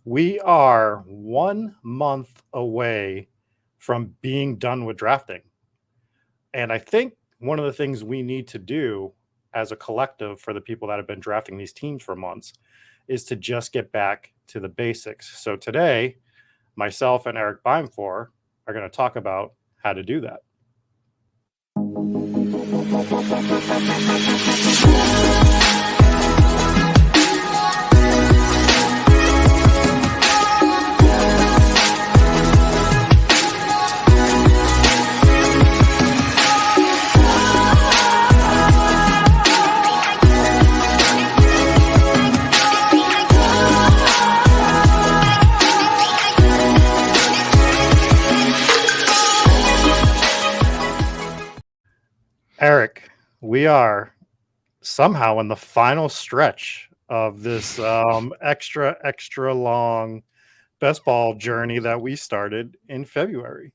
We are 1 month away from being done with drafting. And I think one of the things we need to do as a collective for the people that have been drafting these teams for months is to just get back to the basics. So today, myself and Erik Beimfohr are going to talk about how to do that. Erik, we are somehow in the final stretch of this extra long best ball journey that we started in February.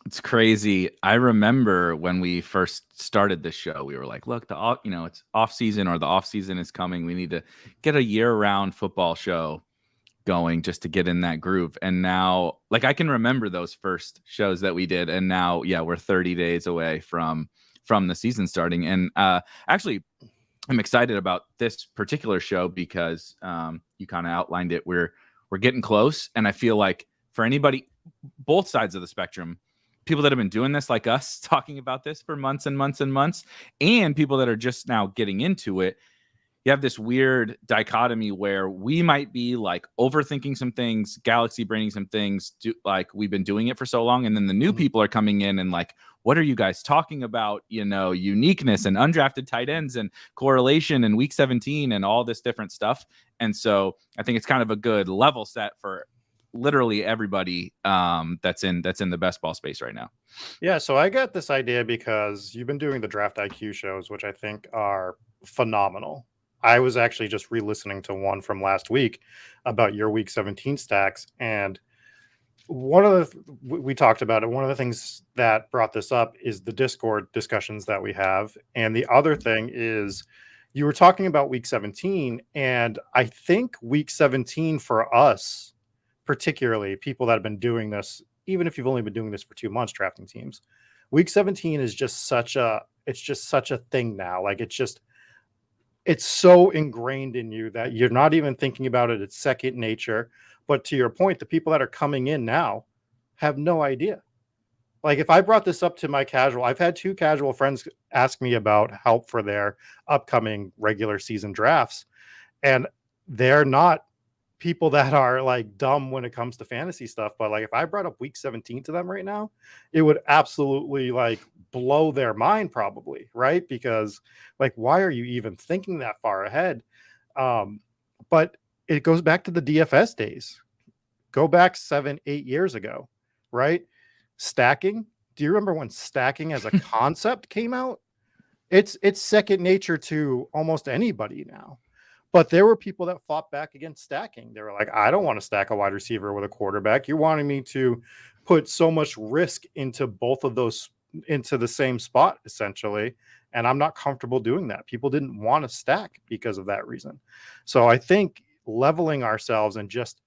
It's crazy. I remember when we first started this show, we were like, look, it's off season, or the off season is coming. We need to get a year-round football show going just to get in that groove. And now, like, I can remember those first shows that we did, and now, yeah, we're 30 days away from the season starting. And actually, I'm excited about this particular show because you kind of outlined it. We're getting close, and I feel like for anybody, both sides of the spectrum, people that have been doing this like us, talking about this for months and months and months, and people that are just now getting into it, you have this weird dichotomy where we might be like overthinking some things, galaxy braining some things, like we've been doing it for so long. And then the new people are coming in and like, what are you guys talking about? Uniqueness and undrafted tight ends and correlation and week 17 and all this different stuff. And so I think it's kind of a good level set for literally everybody that's in the best ball space right now. Yeah, so I got this idea because you've been doing the Draft IQ shows, which I think are phenomenal. I was actually just re-listening to one from last week about your week 17 stacks, and we talked about it. One of the things that brought this up is the Discord discussions that we have, and the other thing is you were talking about week 17, and I think week 17 for us, particularly people that have been doing this, even if you've only been doing this for 2 months, drafting teams, week 17 is just such a thing now. Like it's so ingrained in you that you're not even thinking about it. It's second nature. But to your point, the people that are coming in now have no idea. Like if I brought this up to my casual, I've had 2 casual friends ask me about help for their upcoming regular season drafts, and they're not people that are like dumb when it comes to fantasy stuff. But like if I brought up week 17 to them right now, it would absolutely like blow their mind probably, right? Because like, why are you even thinking that far ahead? But it goes back to the DFS days. Go back 7-8 years ago, right? Stacking. Do you remember when stacking as a concept came out? It's second nature to almost anybody now. But there were people that fought back against stacking. They were like, I don't want to stack a wide receiver with a quarterback. You're wanting me to put so much risk into both of those, into the same spot, essentially. And I'm not comfortable doing that. People didn't want to stack because of that reason. So I think leveling ourselves and just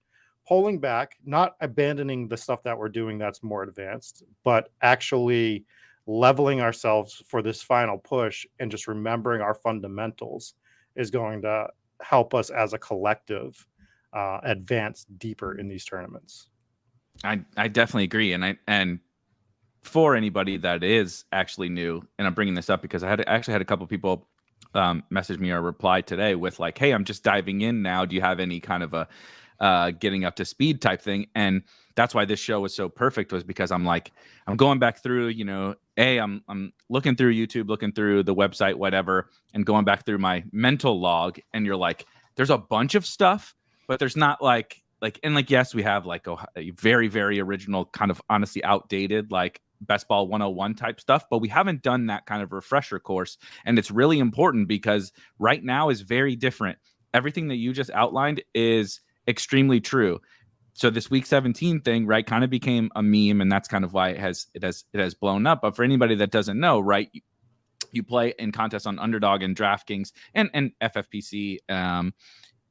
pulling back, not abandoning the stuff that we're doing that's more advanced, but actually leveling ourselves for this final push and just remembering our fundamentals is going to help us as a collective advance deeper in these tournaments. I definitely agree. And for anybody that is actually new, and I'm bringing this up because I actually had a couple people message me or reply today with like, hey, I'm just diving in now. Do you have any kind of a getting up to speed type thing? And that's why this show was so perfect, was because I'm going back through, I'm looking through YouTube, looking through the website, whatever, and going back through my mental log. And you're like, there's a bunch of stuff, but there's not yes, we have like a very, very original, kind of honestly outdated, like best ball 101 type stuff, but we haven't done that kind of refresher course. And it's really important because right now is very different. Everything that you just outlined is extremely true. So this week 17 thing, right, kind of became a meme, and that's kind of why it has blown up. But for anybody that doesn't know, right, you play in contests on Underdog and DraftKings and FFPC,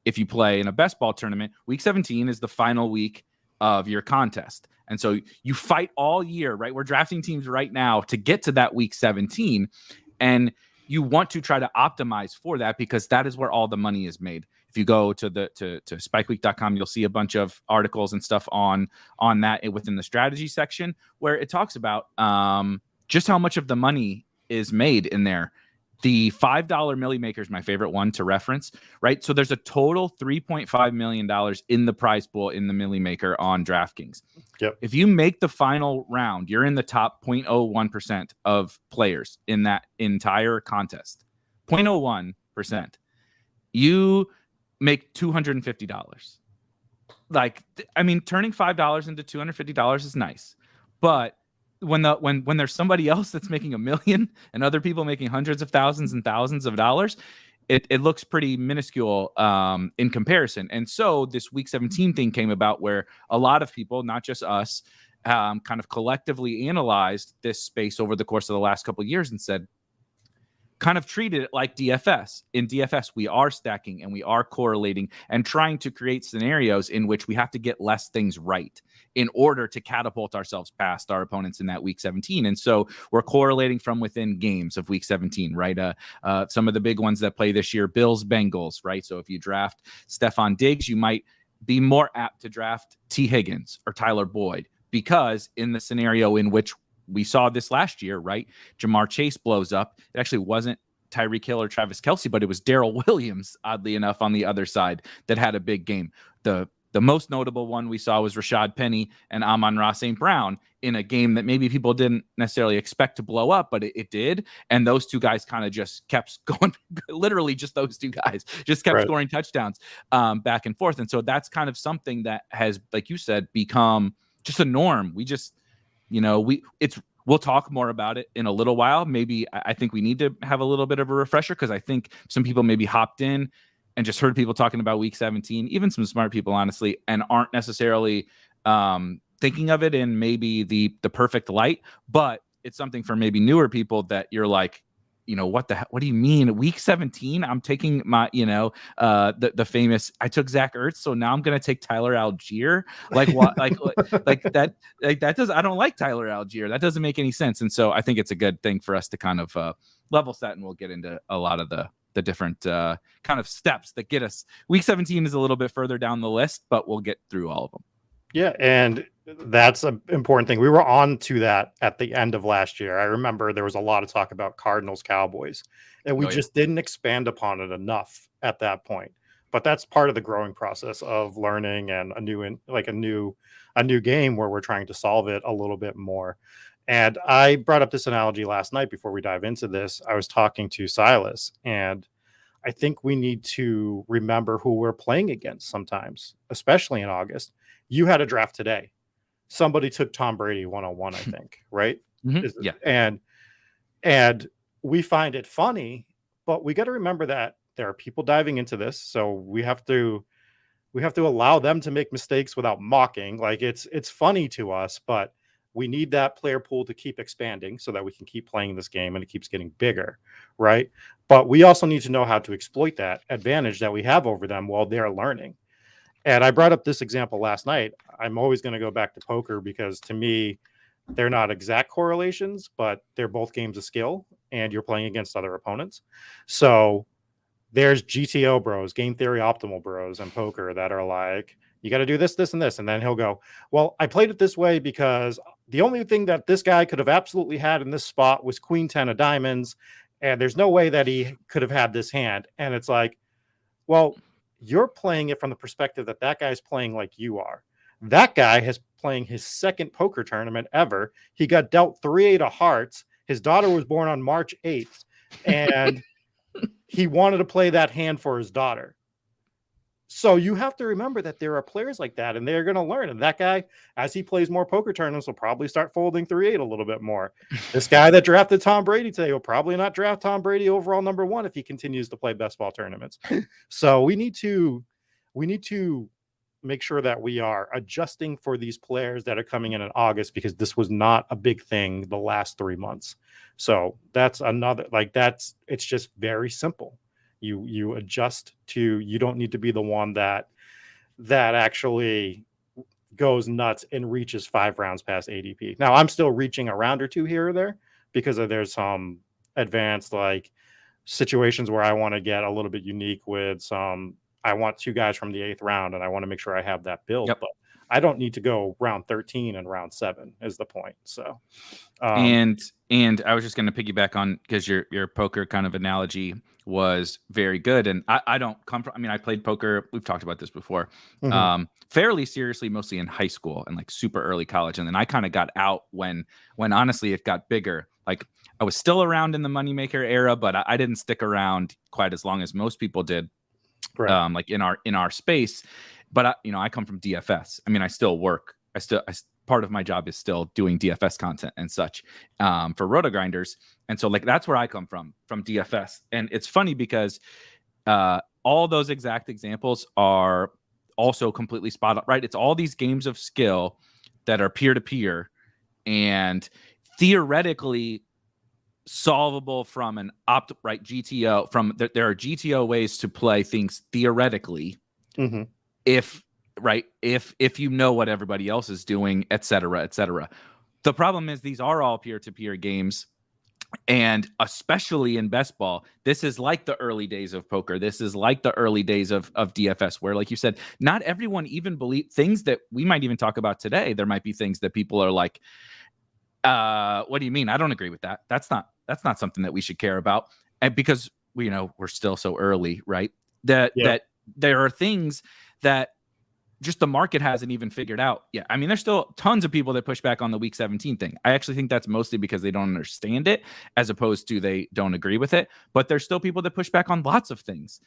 if you play in a best ball tournament, week 17 is the final week of your contest. And so you fight all year, right? We're drafting teams right now to get to that week 17. And you want to try to optimize for that because that is where all the money is made. If you go to spikeweek.com, you'll see a bunch of articles and stuff on that within the strategy section where it talks about just how much of the money is made in there. The $5 Millie Maker is my favorite one to reference, right? So there's a total $3.5 million in the prize pool in the Millie Maker on DraftKings. Yep. If you make the final round, you're in the top 0.01% of players in that entire contest. 0.01%. You make $250. Like, I mean, turning $5 into $250 is nice, but when there's somebody else that's making $1 million and other people making hundreds of thousands and thousands of dollars, it looks pretty minuscule in comparison. And so this week 17 thing came about where a lot of people, not just us, kind of collectively analyzed this space over the course of the last couple of years and said, kind of treated it like DFS. In DFS, we are stacking and we are correlating and trying to create scenarios in which we have to get less things right in order to catapult ourselves past our opponents in that week 17. And so we're correlating from within games of week 17, right? Some of the big ones that play this year, Bills, Bengals, right? So if you draft Stephon Diggs, you might be more apt to draft T. Higgins or Tyler Boyd because in the scenario in which we saw this last year, right? Jamar Chase blows up. It actually wasn't Tyreek Hill or Travis Kelce, but it was Darrell Williams, oddly enough, on the other side that had a big game. The most notable one we saw was Rashad Penny and Amon-Ra St. Brown in a game that maybe people didn't necessarily expect to blow up, but it did. And those two guys kind of just kept going, literally just those two guys just kept scoring touchdowns back and forth. And so that's kind of something that has, like you said, become just a norm. We just, we'll talk more about it in a little while. Maybe I think we need to have a little bit of a refresher because I think some people maybe hopped in and just heard people talking about week 17, even some smart people, honestly, and aren't necessarily thinking of it in maybe the perfect light. But it's something for maybe newer people that you're like, what do you mean week 17? I'm taking my, the famous, I took Zach Ertz. So now I'm going to take Tyler Algier. Like what, like that does, I don't like Tyler Algier. That doesn't make any sense. And so I think it's a good thing for us to kind of level set, and we'll get into a lot of the different kind of steps that get us. Week 17 is a little bit further down the list, but we'll get through all of them. Yeah, and that's an important thing. We were on to that at the end of last year. I remember there was a lot of talk about Cardinals, Cowboys, and we just didn't expand upon it enough at that point. But that's part of the growing process of learning and a new game where we're trying to solve it a little bit more. And I brought up this analogy last night before we dive into this. I was talking to Silas, and I think we need to remember who we're playing against sometimes, especially in August. You had a draft today. Somebody took Tom Brady 101, I think, right? Mm-hmm. Yeah. And we find it funny, but we got to remember that there are people diving into this. So we have to allow them to make mistakes without mocking. Like it's funny to us, but we need that player pool to keep expanding so that we can keep playing this game and it keeps getting bigger, right? But we also need to know how to exploit that advantage that we have over them while they're learning. And I brought up this example last night. I'm always going to go back to poker because to me, they're not exact correlations, but they're both games of skill and you're playing against other opponents. So there's GTO bros, game theory optimal bros in poker that are like, you got to do this, this, and this. And then he'll go, well, I played it this way because the only thing that this guy could have absolutely had in this spot was queen 10 of diamonds. And there's no way that he could have had this hand. And it's like, well, you're playing it from the perspective that that guy's playing like you are. That guy is playing his second poker tournament ever. He got dealt 3-8 of hearts. His daughter was born on March 8th. And he wanted to play that hand for his daughter. So you have to remember that there are players like that, and they're going to learn. And that guy, as he plays more poker tournaments, will probably start folding 3-8 a little bit more. This guy that drafted Tom Brady today will probably not draft Tom Brady overall number 1 if he continues to play best ball tournaments. So we need to make sure that we are adjusting for these players that are coming in August, because this was not a big thing the last 3 months. So that's another, it's just very simple. You adjust to, you don't need to be the one that actually goes nuts and reaches 5 rounds past ADP. Now I'm still reaching a round or two here or there because there's some advanced like situations where I want to get a little bit unique with some, I want 2 guys from the 8th round and I want to make sure I have that build. Yep. But I don't need to go round 13 and round 7 is the point. So and I was just going to piggyback on, because your poker kind of analogy was very good. And I don't come from, I mean, I played poker. We've talked about this before, fairly seriously, mostly in high school and like super early college. And then I kind of got out when honestly it got bigger. Like I was still around in the moneymaker era, but I didn't stick around quite as long as most people did. Right. Like in our space. But I come from DFS. I mean, I still work. Part of my job is still doing DFS content and such for RotoGrinders. And so like that's where I come from DFS. And it's funny because all those exact examples are also completely spot on, right? It's all these games of skill that are peer-to-peer and theoretically solvable from an right GTO. There are GTO ways to play things theoretically, if you know what everybody else is doing, et cetera. The problem is these are all peer-to-peer games, and especially in best ball, this is like the early days of poker. This is like the early days of DFS, where, like you said, not everyone even believe things that we might even talk about today. There might be things that people are like, what do you mean? I don't agree with that. That's not something that we should care about. And because we're still so early, right? That there are things that just the market hasn't even figured out yet. I mean, there's still tons of people that push back on the week 17 thing. I actually think that's mostly because they don't understand it, as opposed to they don't agree with it. But there's still people that push back on lots of things,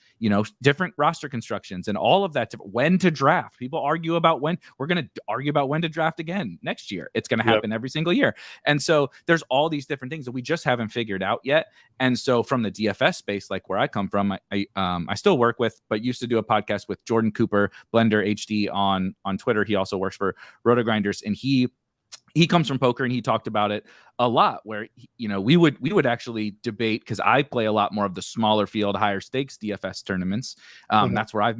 different roster constructions and all of that. When to draft. People argue about when. We're going to argue about when to draft again next year. It's going to happen every single year. And so there's all these different things that we just haven't figured out yet. And so from the DFS space, like where I come from, I still work with, but used to do a podcast with Jordan Cooper, Blender HD on Twitter. He also works for RotoGrinders, and he comes from poker, and he talked about it a lot, where we would actually debate, because I play a lot more of the smaller field, higher stakes DFS tournaments. That's where I've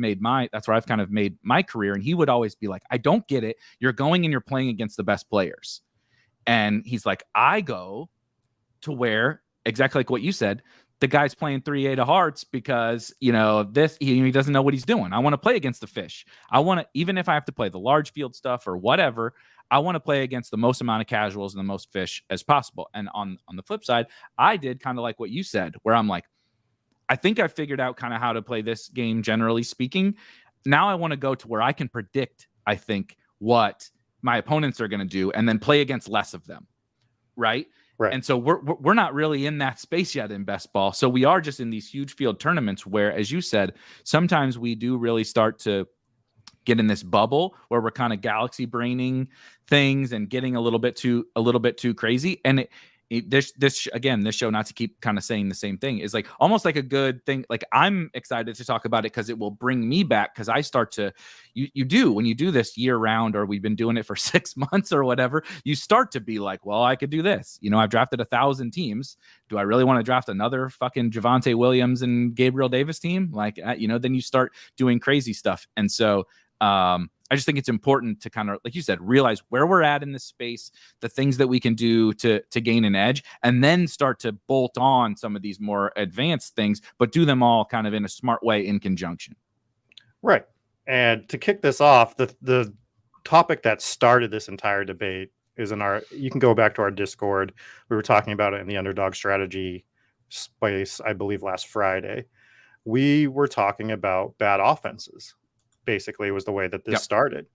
kind of made my career. And he would always be like, I don't get it. You're going and you're playing against the best players. And he's like, I go to where, exactly like what you said, the guy's playing 3-8 of hearts because, he doesn't know what he's doing. I want to play against the fish. I want to, even if I have to play the large field stuff or whatever, I want to play against the most amount of casuals and the most fish as possible. And on the flip side, I did kind of like what you said, where I'm like, I think I figured out kind of how to play this game, generally speaking. Now I want to go to where I can predict, I think, what my opponents are going to do and then play against less of them. Right. And so we're not really in that space yet in best ball. So we are just in these huge field tournaments where, as you said, sometimes we do really start to get in this bubble where we're kind of galaxy braining things and getting a little bit too crazy. And this show, not to keep kind of saying the same thing, is like almost like a good thing. Like, I'm excited to talk about it because it will bring me back, because I start to, you do, when you do this year round, or we've been doing it for 6 months or whatever, you start to be like, well, I could do this. I've drafted 1,000 teams. Do I really want to draft another fucking Javonte Williams and Gabriel Davis team? Like, then you start doing crazy stuff. And so, I just think it's important to kind of, like you said, realize where we're at in this space, the things that we can do to gain an edge, and then start to bolt on some of these more advanced things, but do them all kind of in a smart way in conjunction. Right. And to kick this off, the topic that started this entire debate is you can go back to our Discord. We were talking about it in the Underdog strategy space, I believe last Friday. We were talking about bad offenses. Basically was the way that this started.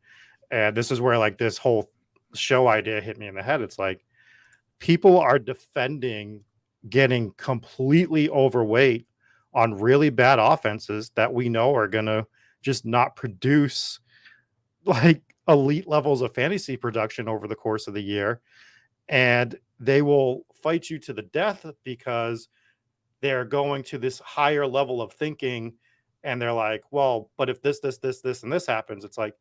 And this is where like this whole show idea hit me in the head. It's like, people are defending getting completely overweight on really bad offenses that we know are going to just not produce like elite levels of fantasy production over the course of the year. And they will fight you to the death because they're going to this higher level of thinking. And they're like, well, but if this, and this happens, it's like,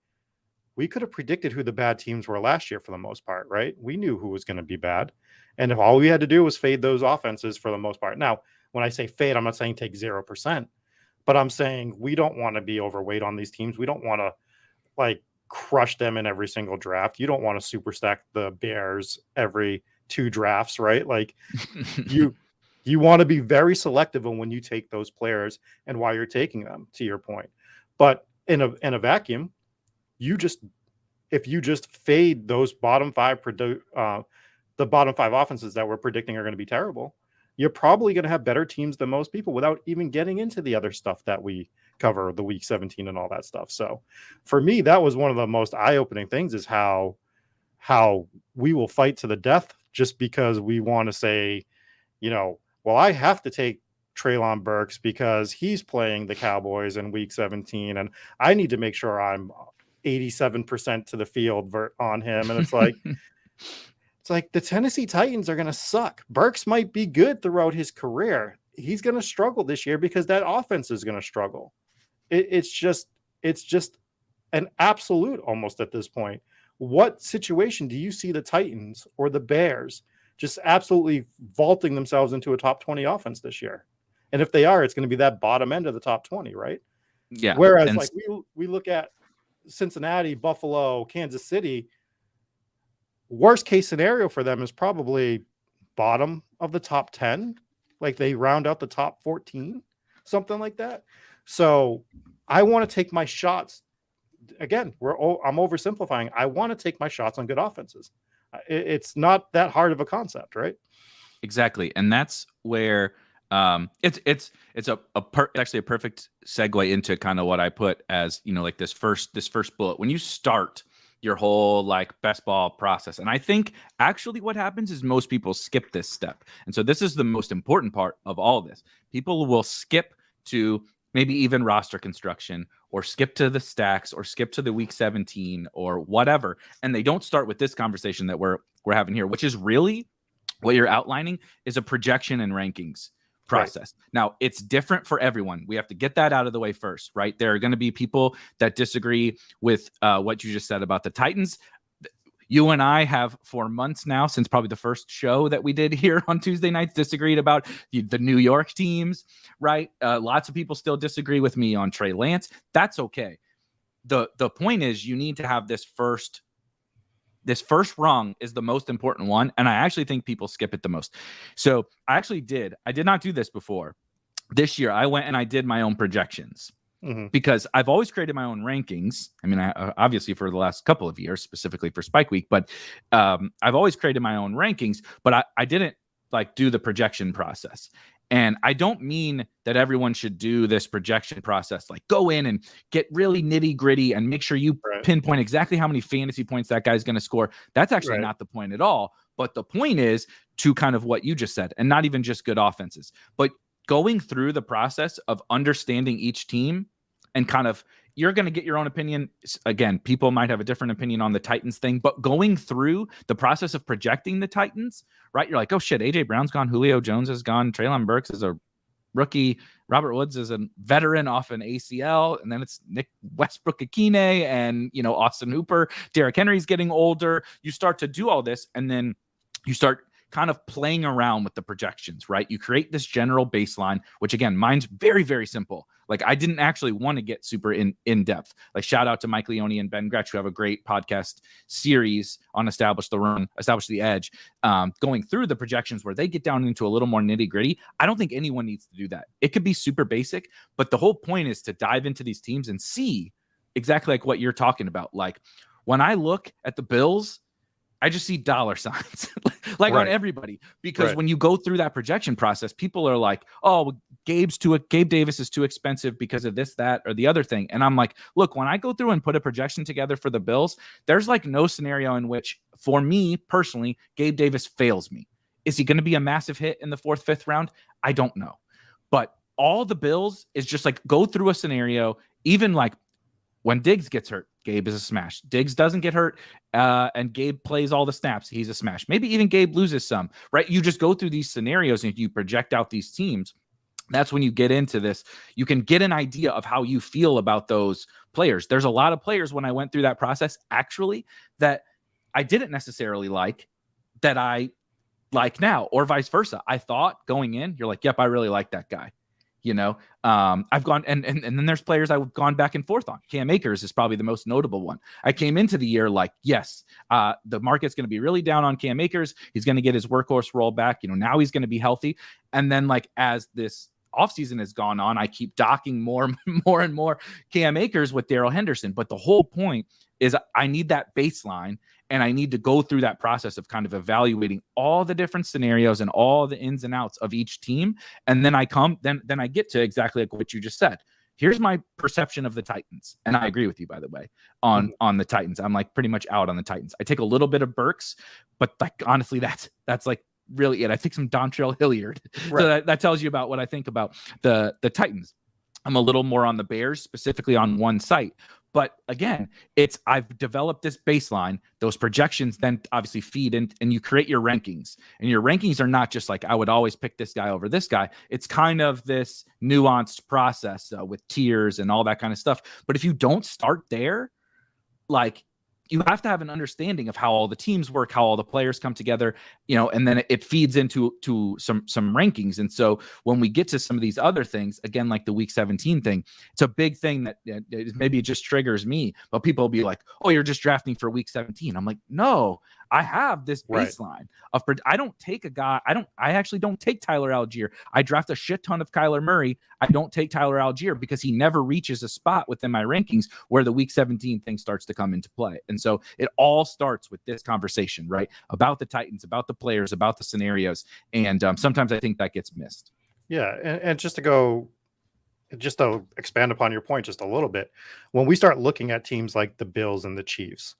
we could have predicted who the bad teams were last year for the most part, right? We knew who was going to be bad. And if all we had to do was fade those offenses for the most part. Now, when I say fade, I'm not saying take 0%, But I'm saying we don't want to be overweight on these teams. We don't want to like crush them in every single draft. You don't want to super stack the Bears every 2 drafts, right? Like you you want to be very selective on when you take those players and why you're taking them, to your point. But in a vacuum, you just if you just fade those the bottom 5 offenses that we're predicting are going to be terrible, you're probably going to have better teams than most people without even getting into the other stuff that we cover, the week 17 and all that stuff. So for me, that was one of the most eye-opening things, is how we will fight to the death just because we want to say, well, I have to take Treylon Burks because he's playing the Cowboys in week 17, and I need to make sure I'm 87% to the field on him. And it's like, the Tennessee Titans are going to suck. Burks might be good throughout his career. He's going to struggle this year because that offense is going to struggle. It's just an absolute almost at this point. What situation do you see the Titans or the Bears just absolutely vaulting themselves into a top 20 offense this year? And if they are, it's going to be that bottom end of the top 20, right? Yeah. Whereas like we look at Cincinnati, Buffalo, Kansas City, worst case scenario for them is probably bottom of the top 10. Like they round out the top 14, something like that. So I want to take my shots. Again, I'm oversimplifying. I want to take my shots on good offenses. It's not that hard of a concept, right? Exactly. And that's where it's actually a perfect segue into kind of what I put as, like this first bullet. When you start your whole like best ball process. And I think actually what happens is most people skip this step. And so this is the most important part of all this. People will skip to maybe even roster construction, or skip to the stacks, or skip to the week 17 or whatever. And they don't start with this conversation that we're having here, which is really what you're outlining is a projection and rankings process. Right. Now, it's different for everyone. We have to get that out of the way first, right? There are going to be people that disagree with what you just said about the Titans. You and I have for months now, since probably the first show that we did here on Tuesday nights, disagreed about the New York teams, right? Lots of people still disagree with me on Trey Lance. That's okay. The point is you need to have this first rung is the most important one. And I actually think people skip it the most. So I did not do this before. This year, I went and I did my own projections. Mm-hmm. Because I've always created my own rankings. I mean, obviously for the last couple of years, specifically for Spike Week, but I've always created my own rankings, but I didn't like do the projection process. And I don't mean that everyone should do this projection process, like go in and get really nitty gritty and make sure you pinpoint exactly how many fantasy points that guy's going to score. That's actually not the point at all. But the point is to kind of what you just said, and not even just good offenses, but going through the process of understanding each team and kind of, you're going to get your own opinion. Again, people might have a different opinion on the Titans thing, but going through the process of projecting the Titans, right? You're like, oh shit, AJ Brown's gone. Julio Jones is gone. Treylon Burks is a rookie. Robert Woods is a veteran off an ACL. And then it's Nick Westbrook-Akine and, Austin Hooper. Derrick Henry's getting older. You start to do all this, and then you start kind of playing around with the projections, right? You create this general baseline, which again, mine's very, very simple. Like I didn't actually want to get super in depth. Like shout out to Mike Leone and Ben Gretsch, who have a great podcast series on Establish the Edge, going through the projections where they get down into a little more nitty gritty. I don't think anyone needs to do that. It could be super basic, but the whole point is to dive into these teams and see exactly like what you're talking about. Like when I look at the Bills, I just see dollar signs on everybody, because when you go through that projection process, people are like, oh, Gabe Davis is too expensive because of this, that, or the other thing. And I'm like, look, when I go through and put a projection together for the Bills, there's like no scenario in which, for me personally, Gabe Davis fails me. Is he going to be a massive hit in the 4th, 5th round? I don't know. But all the Bills is just like go through a scenario, even like when Diggs gets hurt, Gabe is a smash. Diggs doesn't get hurt, and Gabe plays all the snaps. He's a smash. Maybe even Gabe loses some, right? You just go through these scenarios and you project out these teams. That's when you get into this. You can get an idea of how you feel about those players. There's a lot of players when I went through that process, actually, that I didn't necessarily like, that I like now, or vice versa. I thought going in, you're like, yep, I really like that guy. You know, I've gone and then there's players I've gone back and forth on. Cam Akers is probably the most notable one. I came into the year like, yes, the market's going to be really down on Cam Akers. He's going to get his workhorse role back. You know, now he's going to be healthy. And then like as this offseason has gone on, I keep docking more and more Cam Akers with Darrell Henderson. But the whole point is I need that baseline, and I need to go through that process of kind of evaluating all the different scenarios and all the ins and outs of each team. And then I get to exactly like what you just said. Here's my perception of the Titans. And I agree with you, by the way, on the Titans. I'm like pretty much out on the Titans. I take a little bit of Burks, but like honestly, that's like really it. I think some Dontrell Hilliard. Right. So that tells you about what I think about the Titans. I'm a little more on the Bears, specifically on one site. But again, I've developed this baseline. Those projections then obviously feed in, and you create your rankings. And your rankings are not just like, I would always pick this guy over this guy. It's kind of this nuanced process with tiers and all that kind of stuff. But if you don't start there, like, you have to have an understanding of how all the teams work, how all the players come together, you know, and then it feeds into some rankings. And so when we get to some of these other things, again, like the week 17 thing, it's a big thing that maybe it just triggers me, but people will be like, oh, you're just drafting for week 17. I'm like, no, I have this baseline of, I don't take a guy. I actually don't take Tyler Algier. I draft a shit ton of Kyler Murray. I don't take Tyler Algier because he never reaches a spot within my rankings where the week 17 thing starts to come into play. And so it all starts with this conversation, right? About the Titans, about the players, about the scenarios. And sometimes I think that gets missed. Yeah. And just to expand upon your point just a little bit, when we start looking at teams like the Bills and the Chiefs,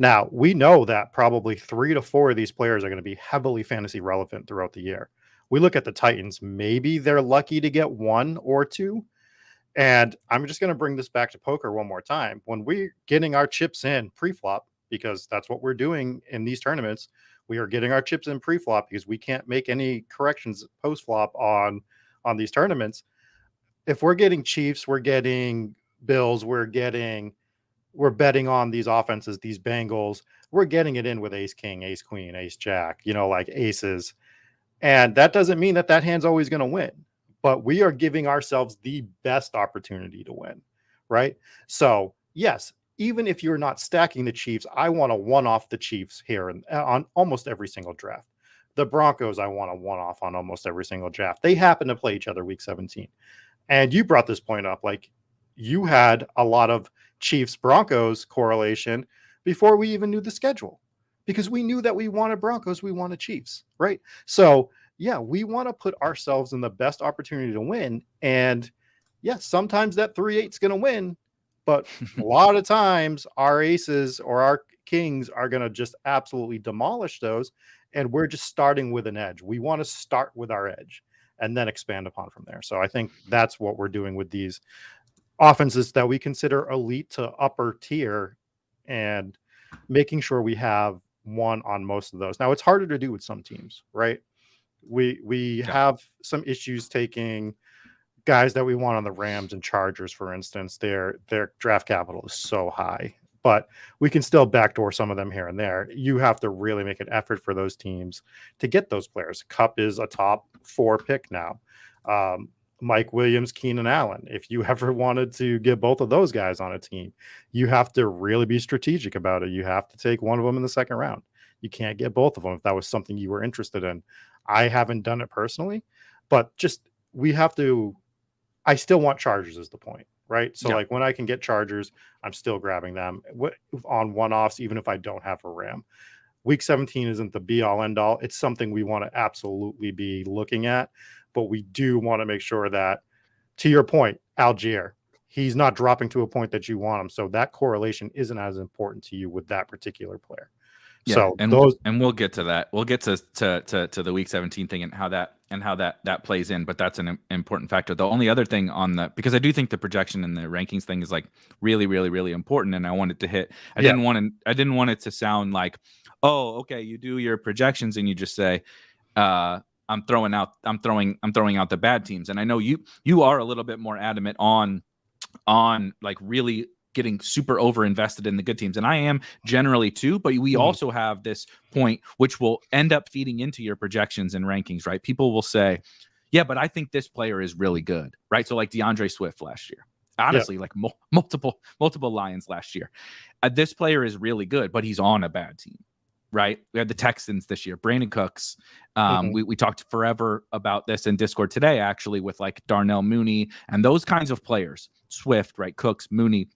now, we know that probably 3 to 4 of these players are going to be heavily fantasy relevant throughout the year. We look at the Titans, maybe they're lucky to get 1 or 2. And I'm just going to bring this back to poker one more time. When we're getting our chips in pre-flop, because that's what we're doing in these tournaments, we are getting our chips in pre-flop because we can't make any corrections post-flop on these tournaments. If we're getting Chiefs, we're getting Bills, we're betting on these offenses, these Bengals. We're getting it in with ace king, ace queen, ace jack, you know, like aces. And that doesn't mean that hand's always going to win, but we are giving ourselves the best opportunity to win, right? So yes, even if you're not stacking the Chiefs, I want to one-off the Chiefs here on almost every single draft. The Broncos, I want to one-off on almost every single draft. They happen to play each other week 17. And you brought this point up, like you had a lot of Chiefs Broncos correlation before we even knew the schedule, because we knew that we wanted Broncos, we wanted Chiefs, right? So yeah, we want to put ourselves in the best opportunity to win. And yes, sometimes that 3-8 is going to win, but a lot of times our aces or our kings are going to just absolutely demolish those. And we're just starting with an edge. We want to start with our edge and then expand upon from there. So I think that's what we're doing with these offenses that we consider elite to upper tier, and making sure we have one on most of those. Now it's harder to do with some teams, right? We have some issues taking guys that we want on the Rams and Chargers, for instance. Their draft capital is so high, but we can still backdoor some of them here and there. You have to really make an effort for those teams to get those players. Kupp is a top 4 pick now. Mike Williams, Keenan Allen. If you ever wanted to get both of those guys on a team, you have to really be strategic about it. You have to take one of them in the second round. You can't get both of them if that was something you were interested in. I haven't done it personally, but I still want Chargers is the point, right? So like when I can get Chargers, I'm still grabbing them on one-offs, even if I don't have a Ram. Week 17 isn't the be all end all. It's something we want to absolutely be looking at. But we do want to make sure that, to your point, Algier, he's not dropping to a point that you want him. So that correlation isn't as important to you with that particular player. Yeah, so and we'll get to that. We'll get to the week 17 thing and how that plays in. But that's an important factor. The only other thing because I do think the projection and the rankings thing is like really, really, really important. And I wanted to hit. I didn't want it to sound like, oh, okay, you do your projections and you just say, I'm throwing out the bad teams. And I know you are a little bit more adamant on like really getting super over invested in the good teams. And I am generally too, but we also have this point which will end up feeding into your projections and rankings, right? People will say, Yeah, but I think this player is really good, right? So like DeAndre Swift last year, honestly, Yeah. like multiple Lions last year. This player is really good, but he's on a bad team, right? We had the Texans this year, Brandon Cooks. Mhm. We talked forever about this in Discord today, actually, with like Darnell Mooney and those kinds of players. Swift, right? Cooks, Mooney,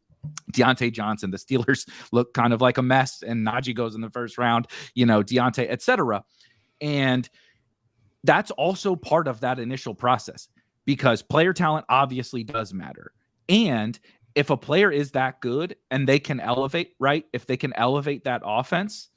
Deontay Johnson. The Steelers look kind of like a mess, and Najee goes in the first round, Deontay, etc. And that's also part of that initial process, because player talent obviously does matter. And if a player is that good and they can elevate, right? If they can elevate that offense,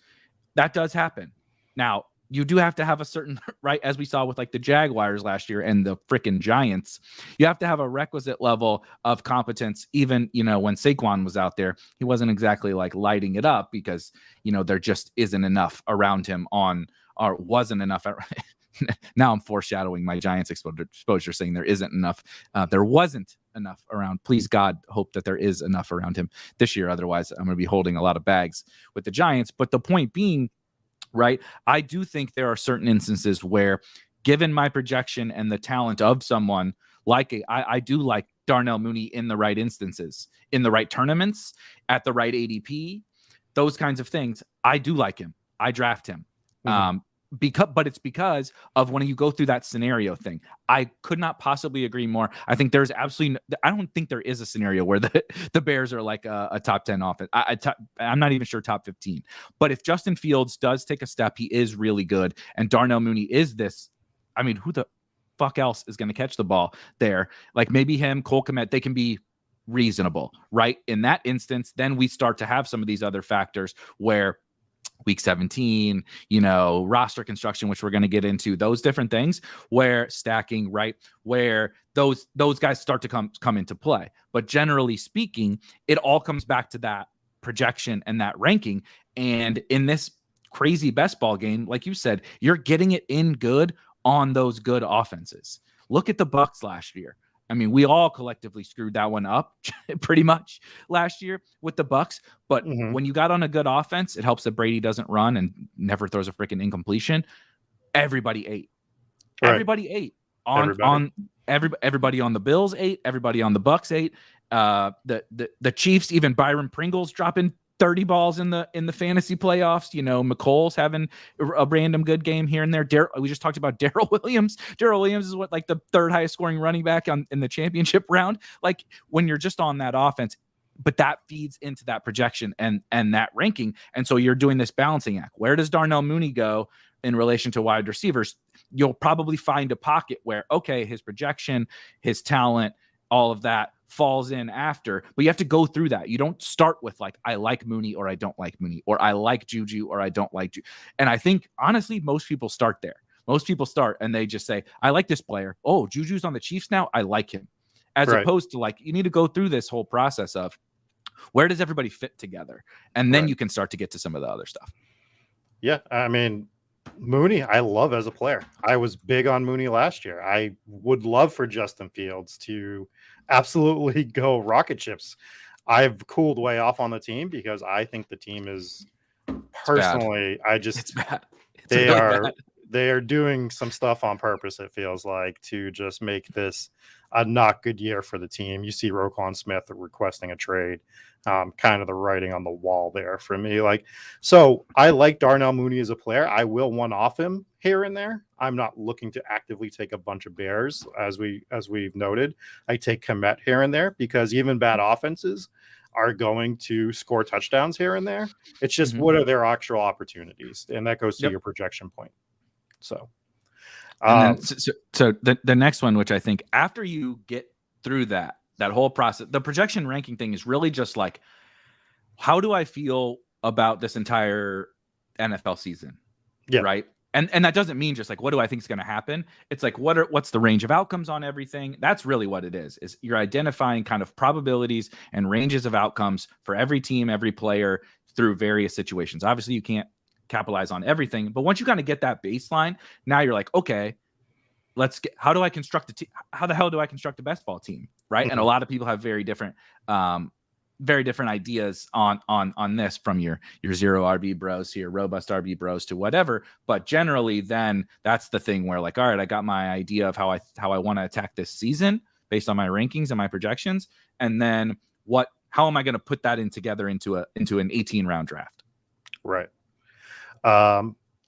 that does happen. Now, you do have to have a certain, right, as we saw with like the Jaguars last year and the freaking Giants, you have to have a requisite level of competence. Even, when Saquon was out there, he wasn't exactly like lighting it up, because, there just isn't enough around him or wasn't enough. Now I'm foreshadowing my Giants exposure, saying there isn't enough. There wasn't enough around. Please, God, hope that there is enough around him this year. Otherwise, I'm going to be holding a lot of bags with the Giants. But the point being, right, I do think there are certain instances where, given my projection and the talent of someone I do like Darnell Mooney in the right instances, in the right tournaments, at the right ADP, those kinds of things. I do like him. I draft him. Mhm. But it's because of when you go through that scenario thing. I could not possibly agree more. I think there's absolutely I don't think there is a scenario where the Bears are like a top 10 offense. I'm not even sure top 15. But if Justin Fields does take a step, he is really good. And Darnell Mooney is this. I mean, who the fuck else is going to catch the ball there? Like maybe him, Cole Kmet, they can be reasonable, right? In that instance, then we start to have some of these other factors where week 17, roster construction, which we're going to get into, those different things where stacking, right, where those guys start to come into play. But generally speaking, it all comes back to that projection and that ranking. And in this crazy best ball game, like you said, you're getting it in good on those good offenses. Look at the Bucs last year. I mean, we all collectively screwed that one up pretty much last year with the Bucs. But Mhm. when you got on a good offense, it helps that Brady doesn't run and never throws a freaking incompletion. Everybody ate. Right. Everybody ate Everybody. everybody on the Bills ate. Everybody on the Bucs ate. The Chiefs, even Byron Pringles dropping 30 balls in the fantasy playoffs. McColl's having a random good game here and there. We just talked about Darrell Williams. Darrell Williams is like the third highest scoring running back in the championship round. Like when you're just on that offense, but that feeds into that projection and that ranking. And so you're doing this balancing act. Where does Darnell Mooney go in relation to wide receivers? You'll probably find a pocket where, okay, his projection, his talent, all of that falls in after, but you have to go through that. You don't start with like, I like Mooney or I don't like Mooney, or I like Juju or I don't like Juju. And I think honestly, most people start there. Most people start and they just say, I like this player. Oh, Juju's on the Chiefs now. I like him. As Right. opposed to like, you need to go through this whole process of where does everybody fit together? And then Right. you can start to get to some of the other stuff. Yeah. I mean, Mooney, I love as a player. I was big on Mooney last year. I would love for Justin Fields to absolutely go rocket ships. I've cooled way off on the team because I think the team is personally, It's bad. It's they really are bad. they are doing some stuff on purpose, it feels like, to just make this a not good year for the team. You see Roquan Smith requesting a trade, kind of the writing on the wall there for me. So I like Darnell Mooney as a player. I will one off him here and there. I'm not looking to actively take a bunch of Bears, as we've noted. I take Kmet here and there because even bad offenses are going to score touchdowns here and there. It's just what are their actual opportunities, and that goes to your projection point. So, and then so the next one, which I think after you get through that whole process, the projection ranking thing is really just like, how do I feel about this entire NFL season? yeah, Right. And that doesn't mean just like, what do I think is going to happen? It's like, what's the range of outcomes on everything? That's really what it is you're identifying kind of probabilities and ranges of outcomes for every team, every player through various situations. Obviously you can't capitalize on everything, but once you kind of get that baseline, now you're like, okay, how do I construct how the hell do I construct a best ball team? Right. And a lot of people have very different very different ideas on this, from your zero RB bros to your robust RB bros to whatever. But generally, then that's the thing where, like, all right, I got my idea of how I want to attack this season based on my rankings and my projections, and then how am I going to put that together into an 18 round draft? Right.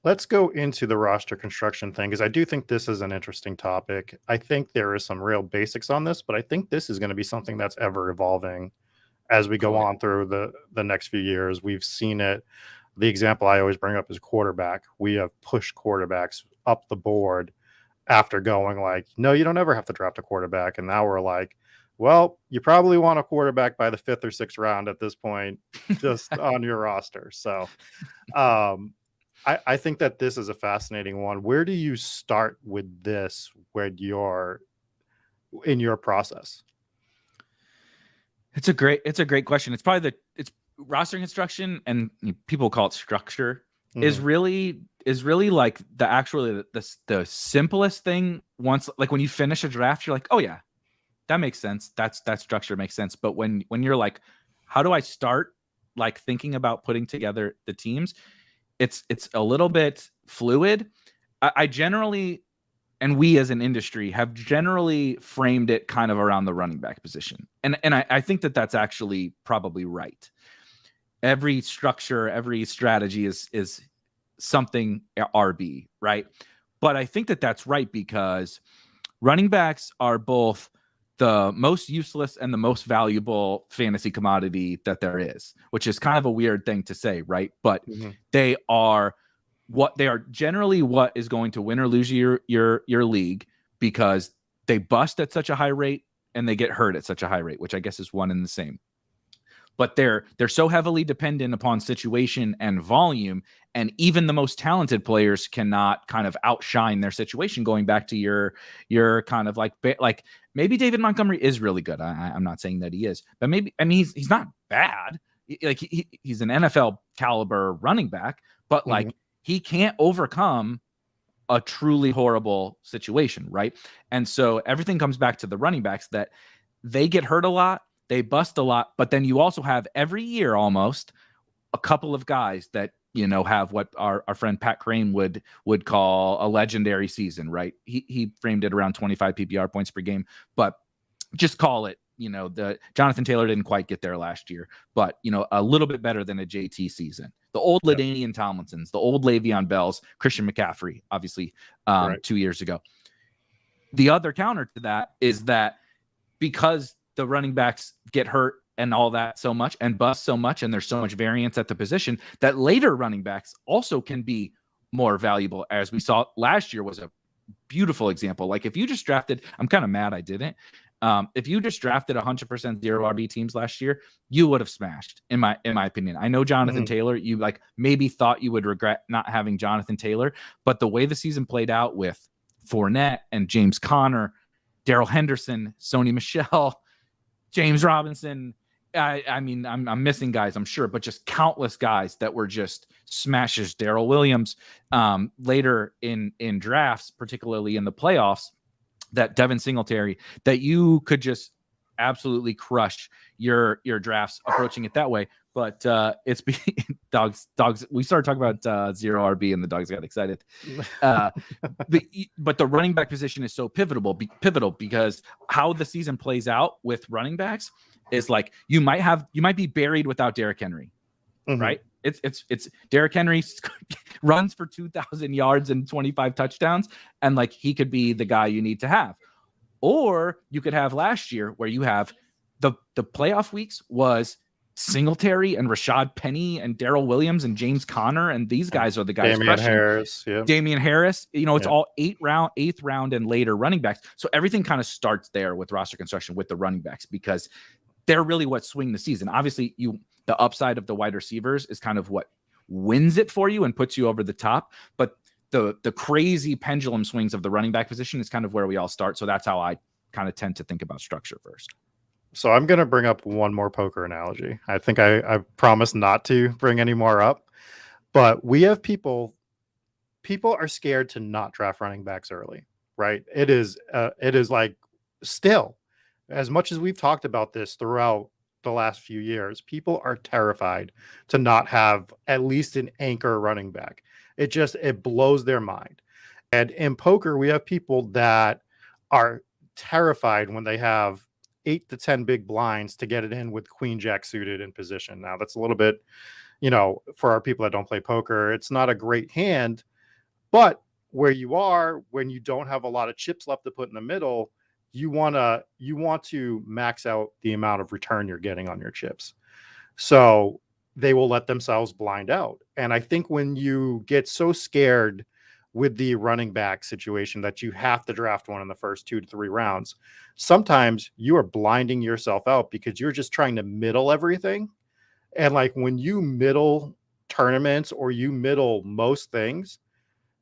Let's go into the roster construction thing, because I do think this is an interesting topic. I think there is some real basics on this, but I think this is going to be something that's ever evolving as we go on through the next few years. We've seen it. The example I always bring up is quarterback. We have pushed quarterbacks up the board after going like, no, you don't ever have to draft a quarterback. And now we're like, well, you probably want a quarterback by the 5th or 6th round at this point, just on your roster. So I think that this is a fascinating one. Where do you start with this when you're in your process? It's a great question. It's probably it's roster construction, and people call it structure, is really like the simplest thing. Once, like, when you finish a draft, you're like, oh yeah, that makes sense. That structure makes sense. But when you're like, how do I start, like, thinking about putting together the teams? It's a little bit fluid. I generally, and we as an industry have generally framed it kind of around the running back position. And I think that that's actually probably right. Every structure, every strategy is something RB, right? But I think that that's right because running backs are both the most useless and the most valuable fantasy commodity that there is, which is kind of a weird thing to say, right? But they are generally what is going to win or lose your league, because they bust at such a high rate and they get hurt at such a high rate, which I guess is one and the same. But they're so heavily dependent upon situation and volume, and even the most talented players cannot kind of outshine their situation. Going back to your kind of like maybe David Montgomery is really good. I'm not saying that he is, but maybe, I mean, he's not bad. Like he's an NFL caliber running back, but like he can't overcome a truly horrible situation, right? And so everything comes back to the running backs, that they get hurt a lot. They bust a lot, but then you also have every year almost a couple of guys that, have what our friend Pat Crane would call a legendary season, right? He framed it around 25 PPR points per game, but just call it, the Jonathan Taylor didn't quite get there last year, but, a little bit better than a JT season. The old LaDainian Tomlinsons, the old Le'Veon Bells, Christian McCaffrey, obviously 2 years ago. The other counter to that is that because the running backs get hurt and all that so much and bust so much, and there's so much variance at the position, that later running backs also can be more valuable, as we saw last year was a beautiful example. Like, if you just drafted, I'm kind of mad I didn't. If you just drafted 100% zero RB teams last year, you would have smashed, in my opinion. I know Jonathan Taylor, you like maybe thought you would regret not having Jonathan Taylor, but the way the season played out with Fournette and James Conner, Darrell Henderson, Sony Michel, James Robinson. I mean, I'm missing guys, I'm sure, but just countless guys that were just smashes. Darrell Williams, later in drafts, particularly in the playoffs, that Devin Singletary, that you could just absolutely crush your drafts approaching it that way. But it's dogs. We started talking about zero RB, and the dogs got excited. But the running back position is so pivotal because how the season plays out with running backs is like you might be buried without Derrick Henry, right? It's Derrick Henry runs for 2,000 yards and 25 touchdowns, and like he could be the guy you need to have. Or you could have last year where you have the playoff weeks was Singletary and Rashad Penny and Darrell Williams and James Conner, and these guys are the guys. Damian Harris, Damian Harris. It's all eighth round and later running backs. So everything kind of starts there with roster construction with the running backs, because they're really what swing the season. Obviously, the upside of the wide receivers is kind of what wins it for you and puts you over the top. But the crazy pendulum swings of the running back position is kind of where we all start. So that's how I kind of tend to think about structure first. So I'm going to bring up one more poker analogy. I think I promised not to bring any more up, but we have people are scared to not draft running backs early, right? It is like, still, as much as we've talked about this throughout the last few years. People are terrified to not have at least an anchor running back. It blows their mind. And in poker, we have people that are terrified when they have 8 to 10 big blinds to get it in with queen jack suited in position. Now that's a little bit, for our people that don't play poker, it's not a great hand, but where you are, when you don't have a lot of chips left to put in the middle, you want to max out the amount of return you're getting on your chips. So they will let themselves blind out. And I think when you get so scared with the running back situation that you have to draft one in the first 2 to 3 rounds, sometimes you are blinding yourself out because you're just trying to middle everything. And like when you middle tournaments or you middle most things,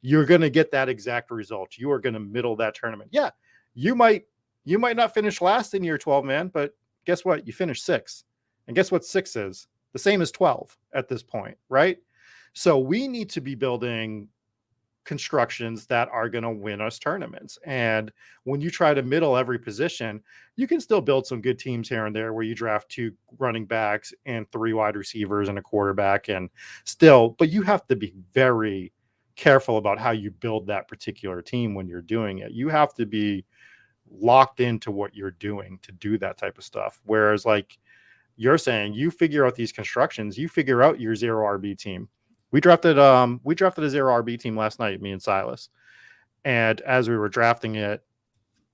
you're going to get that exact result. You are going to middle that tournament. Yeah, you might not finish last in your 12 man, but guess what? You finished 6th. And guess what 6 is? The same as 12 at this point, right? So we need to be building constructions that are going to win us tournaments. And when you try to middle every position, you can still build some good teams here and there where you draft 2 running backs and 3 wide receivers and a quarterback, and still, but you have to be very careful about how you build that particular team when you're doing it. You have to be locked into what you're doing to do that type of stuff. Whereas like you're saying, you figure out these constructions, you figure out your 0 RB team. We drafted a 0 RB team last night, me and Silas. And as we were drafting it,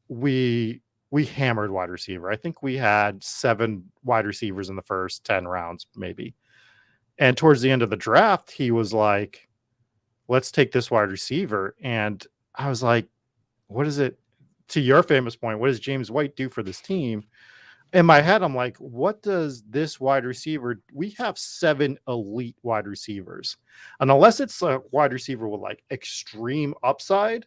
we hammered wide receiver. I think we had 7 wide receivers in the first 10 rounds, maybe. And towards the end of the draft, he was like, let's take this wide receiver. And I was like, what is it? To your famous point, what does James White do for this team? In my head, I'm like, what does this wide receiver? We have 7 elite wide receivers. And unless it's a wide receiver with like extreme upside,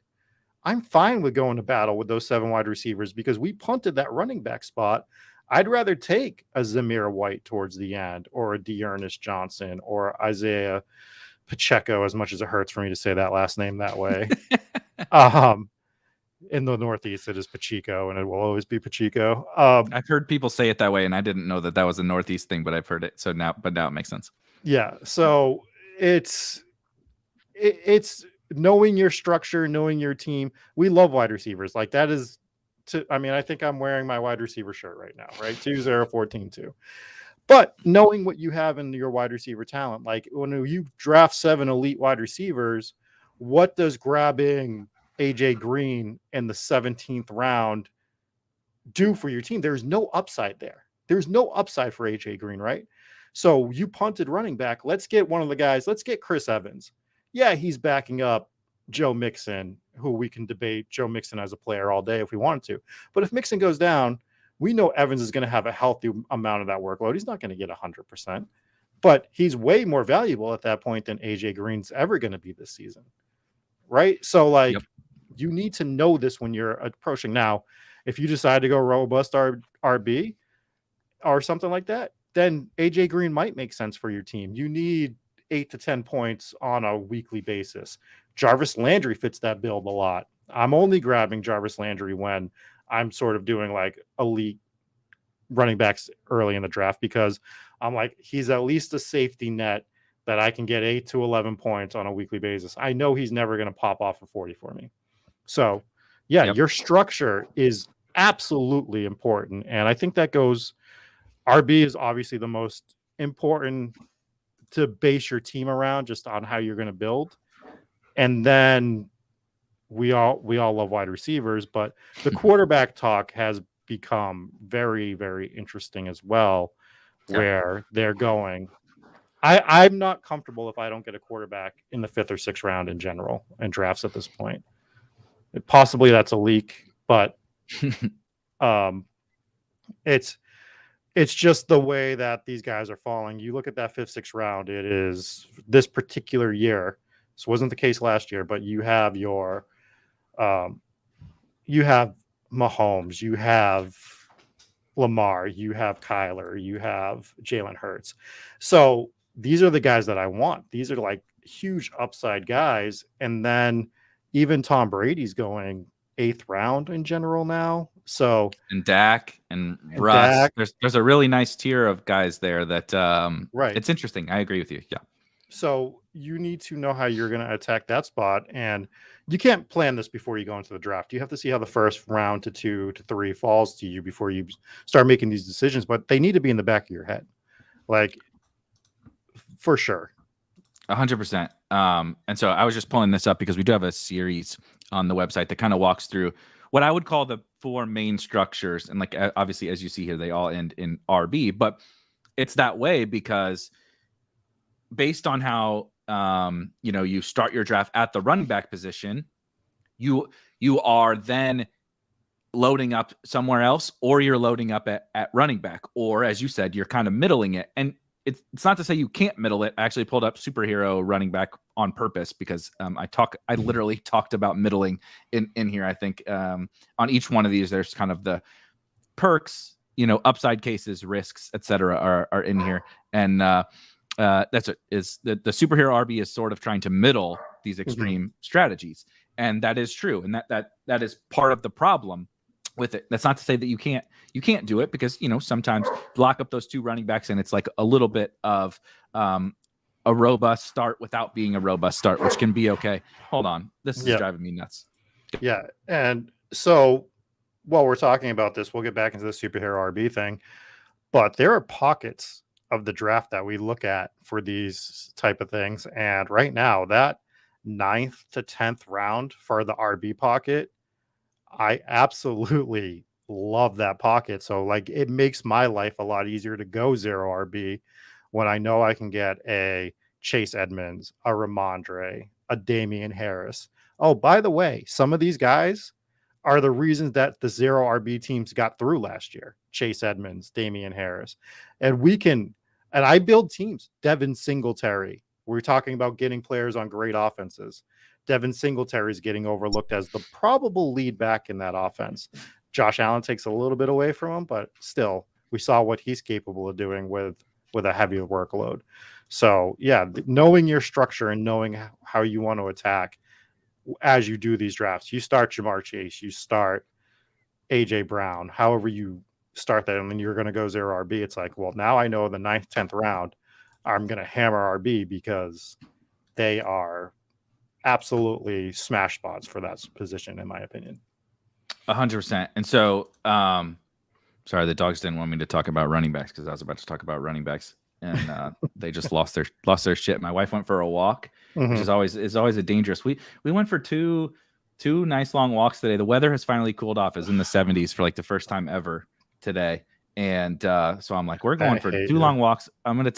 I'm fine with going to battle with those 7 wide receivers because we punted that running back spot. I'd rather take a Zamir White towards the end or a Dearness Johnson or Isaiah Pacheco, as much as it hurts for me to say that last name that way. In the Northeast, it is Pacheco, and it will always be Pacheco. I've heard people say it that way, and I didn't know that was a Northeast thing, but I've heard it. So now it makes sense. Yeah. So it's knowing your structure, knowing your team. We love wide receivers. Like that is I think I'm wearing my wide receiver shirt right now, right? 2014-2. But knowing what you have in your wide receiver talent, like when you draft 7 elite wide receivers, what does grabbing AJ Green in the 17th round do for your team? There's no upside there. There's no upside for AJ Green, right? So you punted running back. Let's get one of the guys. Let's get Chris Evans. Yeah, he's backing up Joe Mixon, who we can debate Joe Mixon as a player all day if we wanted to. But if Mixon goes down, we know Evans is going to have a healthy amount of that workload. He's not going to get 100%, but he's way more valuable at that point than AJ Green's ever going to be this season, right? So like, you need to know this when you're approaching. Now, if you decide to go robust RB or something like that, then AJ Green might make sense for your team. You need 8 to 10 points on a weekly basis. Jarvis Landry fits that build a lot. I'm only grabbing Jarvis Landry when I'm sort of doing like elite running backs early in the draft because I'm like, he's at least a safety net that I can get 8 to 11 points on a weekly basis. I know he's never going to pop off for 40 for me. So, yeah, your structure is absolutely important. And I think that goes, RB is obviously the most important to base your team around just on how you're going to build. And then we all love wide receivers, but the quarterback talk has become very, very interesting as well, where they're going. I'm not comfortable if I don't get a quarterback in the 5th or 6th round in general in drafts at this point. Possibly that's a leak, but it's just the way that these guys are falling. You look at that 5th, 6th round, it is this particular year. This wasn't the case last year, but you have your you have Mahomes, you have Lamar, you have Kyler, you have Jalen Hurts. So these are the guys that I want. These are like huge upside guys. And then even Tom Brady's going, 8th round in general now. So and Dak and Russ, Dak, there's a really nice tier of guys there that right. it's interesting. I agree with you. Yeah. So you need to know how you're going to attack that spot, and you can't plan this before you go into the draft. You have to see how the first round to 2 to 3 falls to you before you start making these decisions. But they need to be in the back of your head, like for sure. 100%. And so I was just pulling this up because we do have a series on the website that kind of walks through what I would call the 4 main structures. And like, obviously, as you see here, they all end in RB, but it's that way because based on how, you start your draft at the running back position, you are then loading up somewhere else, or you're loading up at running back, or as you said, you're kind of middling it. And it's not to say you can't middle it. I actually pulled up superhero running back on purpose because I literally talked about middling in here. I think on each one of these, there's kind of the perks, upside cases, risks, etc. are in here. And that's it. Is the superhero RB is sort of trying to middle these extreme strategies, and that is true. And that is part of the problem with it. That's not to say that you can't do it, because sometimes lock up those 2 running backs and it's like a little bit of a robust start without being a robust start, which can be okay. Hold on, this is driving me nuts. Yeah, and so while we're talking about this, we'll get back into the superhero RB thing, but there are pockets of the draft that we look at for these type of things, and right now that 9th to 10th round for the RB pocket, I absolutely love that pocket. So like it makes my life a lot easier to go 0 RB when I know I can get a Chase Edmonds, a Ramondre, a Damian Harris. Oh, by the way, some of these guys are the reasons that the 0 RB teams got through last year. Chase Edmonds, Damian Harris. And I build teams. Devin Singletary. We're talking about getting players on great offenses. Devin Singletary is getting overlooked as the probable lead back in that offense. Josh Allen takes a little bit away from him, but still, we saw what he's capable of doing with a heavier workload. So, yeah, knowing your structure and knowing how you want to attack as you do these drafts. You start Jamar Chase, you start A.J. Brown, however you start that, and then you're going to go 0 RB. It's like, well, now I know the 9th, 10th round, I'm going to hammer RB because they are absolutely smash spots for that position, in my opinion. 100%. And so, sorry, the dogs didn't want me to talk about running backs because I was about to talk about running backs, and they just lost their shit. My wife went for a walk, which is always a dangerous. We went for two nice long walks today. The weather has finally cooled off. It's in the 70s for like the first time ever today. And so I'm like, we're going for 2 long walks. I'm gonna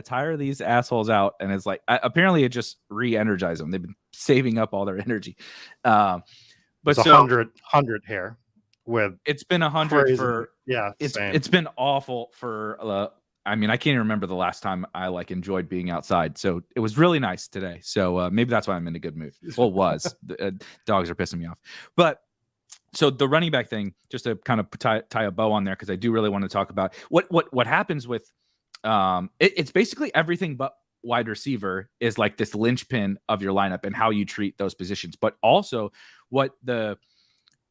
tire these assholes out, and it's like apparently it just re-energized them. They've been saving up all their energy. But it's 100 here with it's been 100 for same. It's been awful for I mean, I can't even remember the last time I like enjoyed being outside. So it was really nice today. So maybe that's why I'm in a good mood. Well, it was. Dogs are pissing me off, but. So the running back thing, just to kind of tie a bow on there, because I do really want to talk about what happens with it's basically everything but wide receiver is like this linchpin of your lineup and how you treat those positions, but also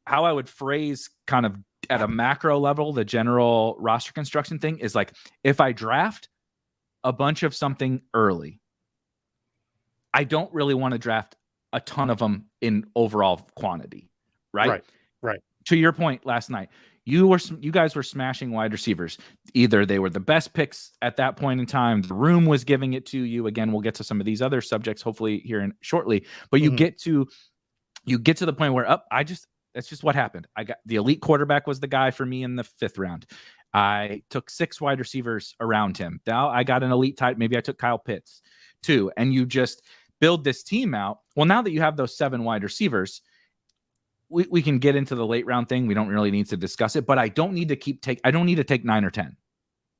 how I would phrase kind of at a macro level, the general roster construction thing is like, if I draft a bunch of something early, I don't really want to draft a ton of them in overall quantity, right? Right. To your point last night, you guys were smashing wide receivers. Either they were the best picks at that point in time, the room was giving it to you. Again, we'll get to some of these other subjects hopefully here shortly. But you get to the point where that's just what happened. I got the elite quarterback was the guy for me in the 5th round. I took 6 wide receivers around him. Now I got an elite type. Maybe I took Kyle Pitts too, and you just build this team out. Well, now that you have those 7 wide receivers. We can get into the late round thing. We don't really need to discuss it, but I don't need to take 9 or 10.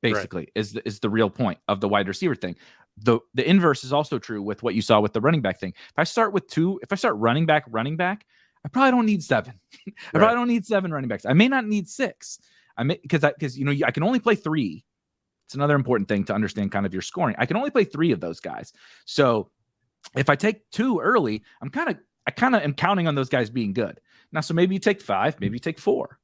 Basically, is the real point of the wide receiver thing. The inverse is also true with what you saw with the running back thing. If I start running back, I probably don't need 7. I probably don't need 7 running backs. I may not need 6. Because I can only play 3. It's another important thing to understand kind of your scoring. I can only play 3 of those guys. So if I take 2 early, I kind of am counting on those guys being good. Now, so maybe you take 5, maybe you take 4.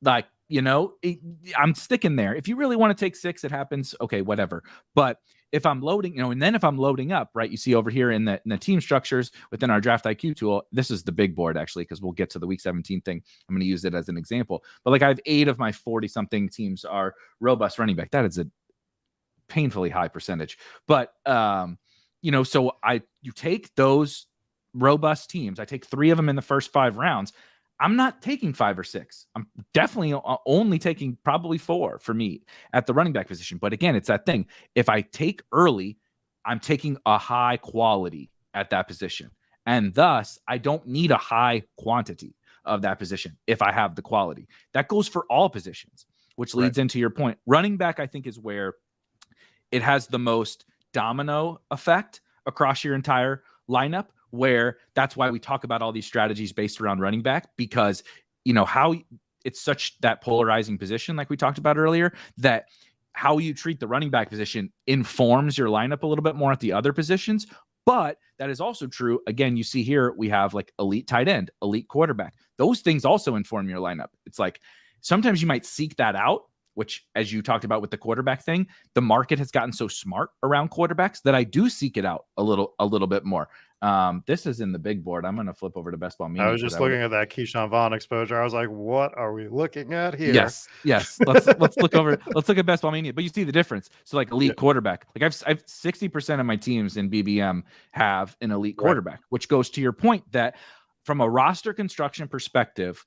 Like, I'm sticking there. If you really want to take 6, it happens. Okay, whatever. But if I'm loading, and then if I'm loading up, right, you see over here in the team structures within our Draft IQ tool, this is the big board actually, because we'll get to the week 17 thing. I'm going to use it as an example. But like I have 8 of my 40 something teams are robust running back. That is a painfully high percentage. But, so you take those robust teams. I take 3 of them in the first 5 rounds. I'm not taking 5 or 6. I'm definitely only taking probably 4 for me at the running back position. But again, it's that thing. If I take early, I'm taking a high quality at that position. And thus, I don't need a high quantity of that position if I have the quality. That goes for all positions, which leads into your point. Running back, I think, is where it has the most domino effect across your entire lineup, where that's why we talk about all these strategies based around running back, because how it's such that polarizing position, like we talked about earlier, that how you treat the running back position informs your lineup a little bit more at the other positions. But that is also true. Again, you see here, we have like elite tight end, elite quarterback. Those things also inform your lineup. It's like sometimes you might seek that out, which, as you talked about with the quarterback thing, the market has gotten so smart around quarterbacks that I do seek it out a little bit more. This is in the big board. I'm going to flip over to Best Ball Mania. I was just looking at that Keyshawn Vaughn exposure. I was like, what are we looking at here? Yes. Let's look over. Let's look at Best Ball Mania. But you see the difference. So like elite quarterback, like I've 60% of my teams in BBM have an elite quarterback, which goes to your point that from a roster construction perspective,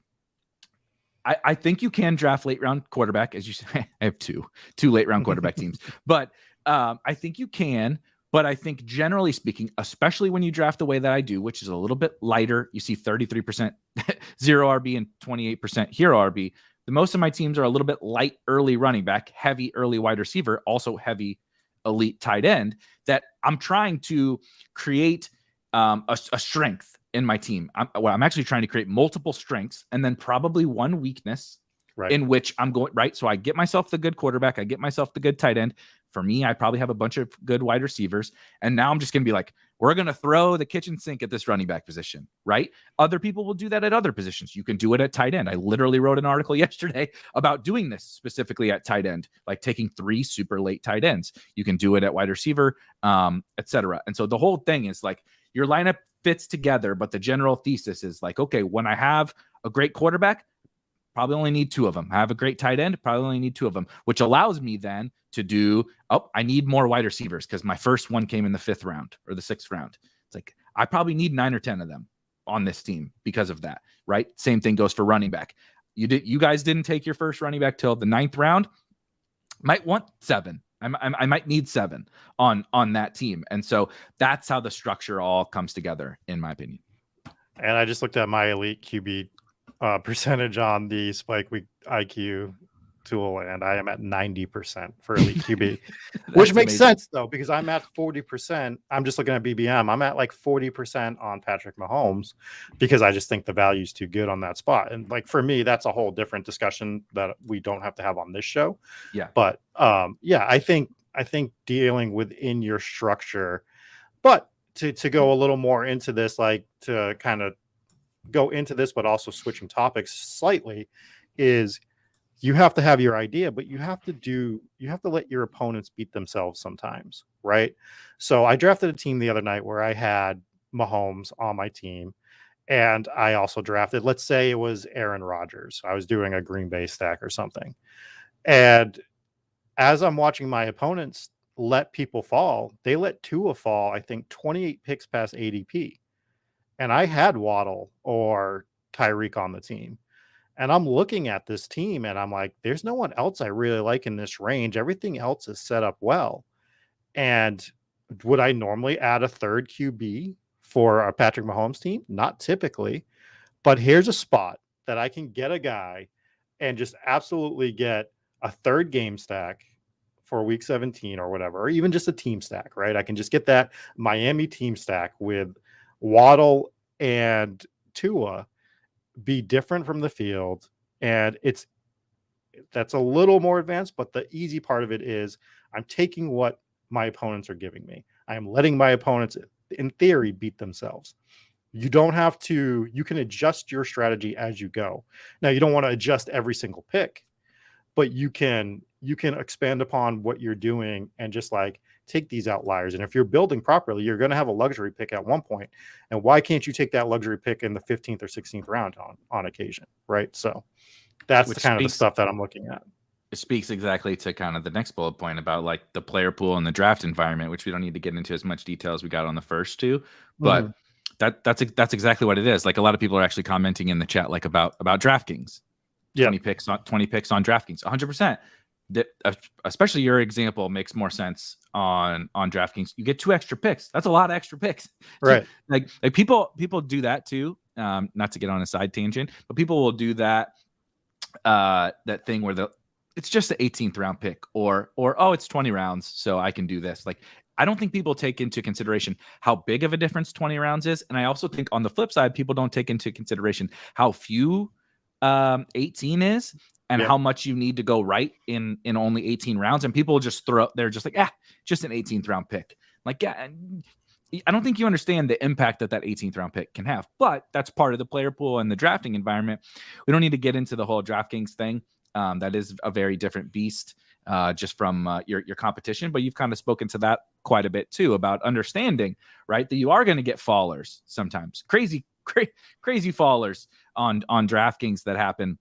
I think you can draft late round quarterback, as you say. I have two late round quarterback teams, but I think you can. But I think generally speaking, especially when you draft the way that I do, which is a little bit lighter, you see 33% zero RB and 28% hero RB. The most of my teams are a little bit light early running back, heavy early wide receiver, also heavy elite tight end. That I'm trying to create a strength in my team. I'm actually trying to create multiple strengths and then probably one weakness in which I'm going, right? So I get myself the good quarterback. I get myself the good tight end. For me, I probably have a bunch of good wide receivers. And now I'm just going to be like, we're going to throw the kitchen sink at this running back position, right? Other people will do that at other positions. You can do it at tight end. I literally wrote an article yesterday about doing this specifically at tight end, like taking 3 super late tight ends. You can do it at wide receiver, etc. And so the whole thing is like your lineup fits together, but the general thesis is like, okay, when I have a great quarterback, probably only need 2 of them. I have a great tight end, probably only need 2 of them, which allows me then to do, I need more wide receivers because my first one came in the 5th round or the 6th round. It's like, I probably need 9 or 10 of them on this team because of that, right? Same thing goes for running back. You guys didn't take your first running back till the 9th round. Might want 7. I might need 7 on that team. And so that's how the structure all comes together, in my opinion. And I just looked at my elite QB percentage on the Spike Week IQ tool, and I am at 90% for elite QB, which makes sense though, because I'm at 40%. I'm just looking at BBM. I'm at like 40% on Patrick Mahomes because I just think the value is too good on that spot. And like for me, that's a whole different discussion that we don't have to have on this show. Yeah. But I think dealing within your structure, but to go a little more into this, like to kind of go into this, but also switching topics slightly, is you have to have your idea, but you have to let your opponents beat themselves sometimes, right? So I drafted a team the other night where I had Mahomes on my team, and I also drafted, let's say it was Aaron Rodgers. I was doing a Green Bay stack or something. And as I'm watching my opponents let people fall, they let Tua fall, I think 28 picks past ADP. And I had Waddle or Tyreek on the team. And I'm looking at this team and I'm like, there's no one else I really like in this range. Everything else is set up well. And would I normally add a third QB for a Patrick Mahomes team? Not typically. But here's a spot that I can get a guy and just absolutely get a third game stack for week 17 or whatever, or even just a team stack, right? I can just get that Miami team stack with Waddle and Tua, be different from the field, and that's a little more advanced, but the easy part of it is I'm taking what my opponents are giving me. I am letting my opponents, in theory, beat themselves. You don't have to, you can adjust your strategy as you go. Now, you don't want to adjust every single pick, but you can expand upon what you're doing and just like take these outliers. And if you're building properly, you're going to have a luxury pick at one point. And why can't you take that luxury pick in the 15th or 16th round on occasion, right? So that's the kind of the stuff that I'm looking at. It speaks exactly to kind of the next bullet point about like the player pool and the draft environment, which we don't need to get into as much detail as we got on the first two, but that's exactly what it is. Like a lot of people are actually commenting in the chat, like about DraftKings, 20 picks on DraftKings, 100%. Especially your example makes more sense on DraftKings. You get 2 extra picks. That's a lot of extra picks, right? Like people do that too. Not to get on a side tangent, but people will do that thing where it's just the 18th round pick or oh, it's 20 rounds, so I can do this. Like, I don't think people take into consideration how big of a difference 20 rounds is. And I also think on the flip side, people don't take into consideration how few 18 is and how much you need to go right in only 18 rounds. And people just they're just like, just an 18th round pick. Like, yeah, I don't think you understand the impact that 18th round pick can have, but that's part of the player pool and the drafting environment. We don't need to get into the whole DraftKings thing. That is a very different beast just from your competition, but you've kind of spoken to that quite a bit too, about understanding, right, that you are going to get fallers sometimes, crazy fallers on DraftKings that happen.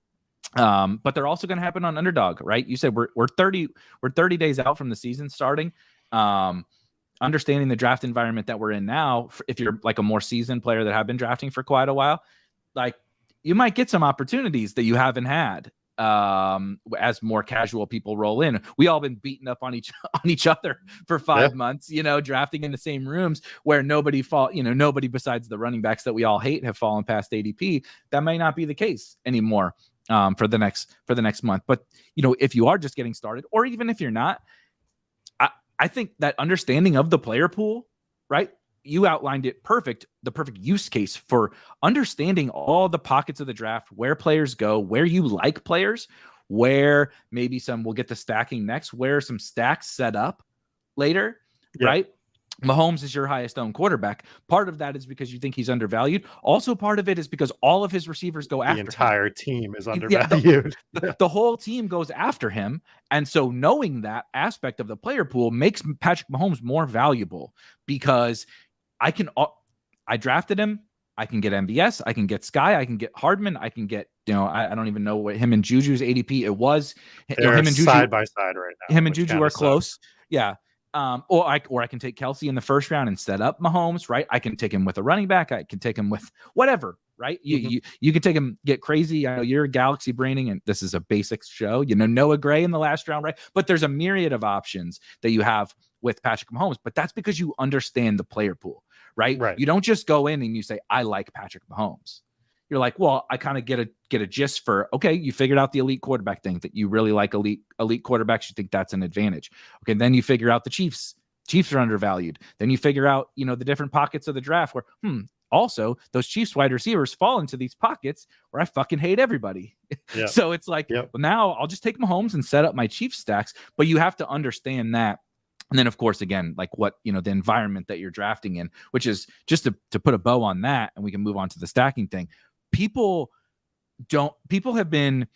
But they're also going to happen on Underdog, right? You said we're 30 days out from the season starting. Understanding the draft environment that we're in now, if you're like a more seasoned player that have been drafting for quite a while, like you might get some opportunities that you haven't had as more casual people roll in. We all been beating up on each other for 5 months, drafting in the same rooms where nobody besides the running backs that we all hate have fallen past ADP. That may not be the case anymore for the next month. But if you are just getting started, or even if you're not, I think that understanding of the player pool, right? You outlined it the perfect use case for understanding all the pockets of the draft, where players go, where you like players, where maybe we'll get to stacking next, where some stacks set up later, right? Mahomes is your highest owned quarterback. Part of that is because you think he's undervalued. Also, part of it is because all of his receivers go after him. The entire team is undervalued. The whole team goes after him. And so knowing that aspect of the player pool makes Patrick Mahomes more valuable, because I drafted him. I can get MVS. I can get Sky. I can get Hardman. I can get, I don't even know what him and Juju's ADP it was. They're him and Juju side by side right now. Him and Juju are close. Yeah. Or I can take Kelsey in the first round and set up Mahomes, right? I can take him with a running back. I can take him with whatever, right? You can take him, get crazy. I know you're galaxy braining, and this is a basics show. Noah Gray in the last round, right? But there's a myriad of options that you have with Patrick Mahomes, but that's because you understand the player pool, right? Right. You don't just go in and you say, I like Patrick Mahomes. You're like, well, I kind of get a gist for, okay, you figured out the elite quarterback thing, that you really like elite quarterbacks. You think that's an advantage. Okay. Then you figure out the Chiefs are undervalued. Then you figure out, the different pockets of the draft where, also those Chiefs wide receivers fall into these pockets where I fucking hate everybody. Yep. So it's like, well, now I'll just take Mahomes and set up my Chiefs stacks, but you have to understand that. And then, of course, again, like what, the environment that you're drafting in, which is just to put a bow on that, and we can move on to the stacking thing. People have been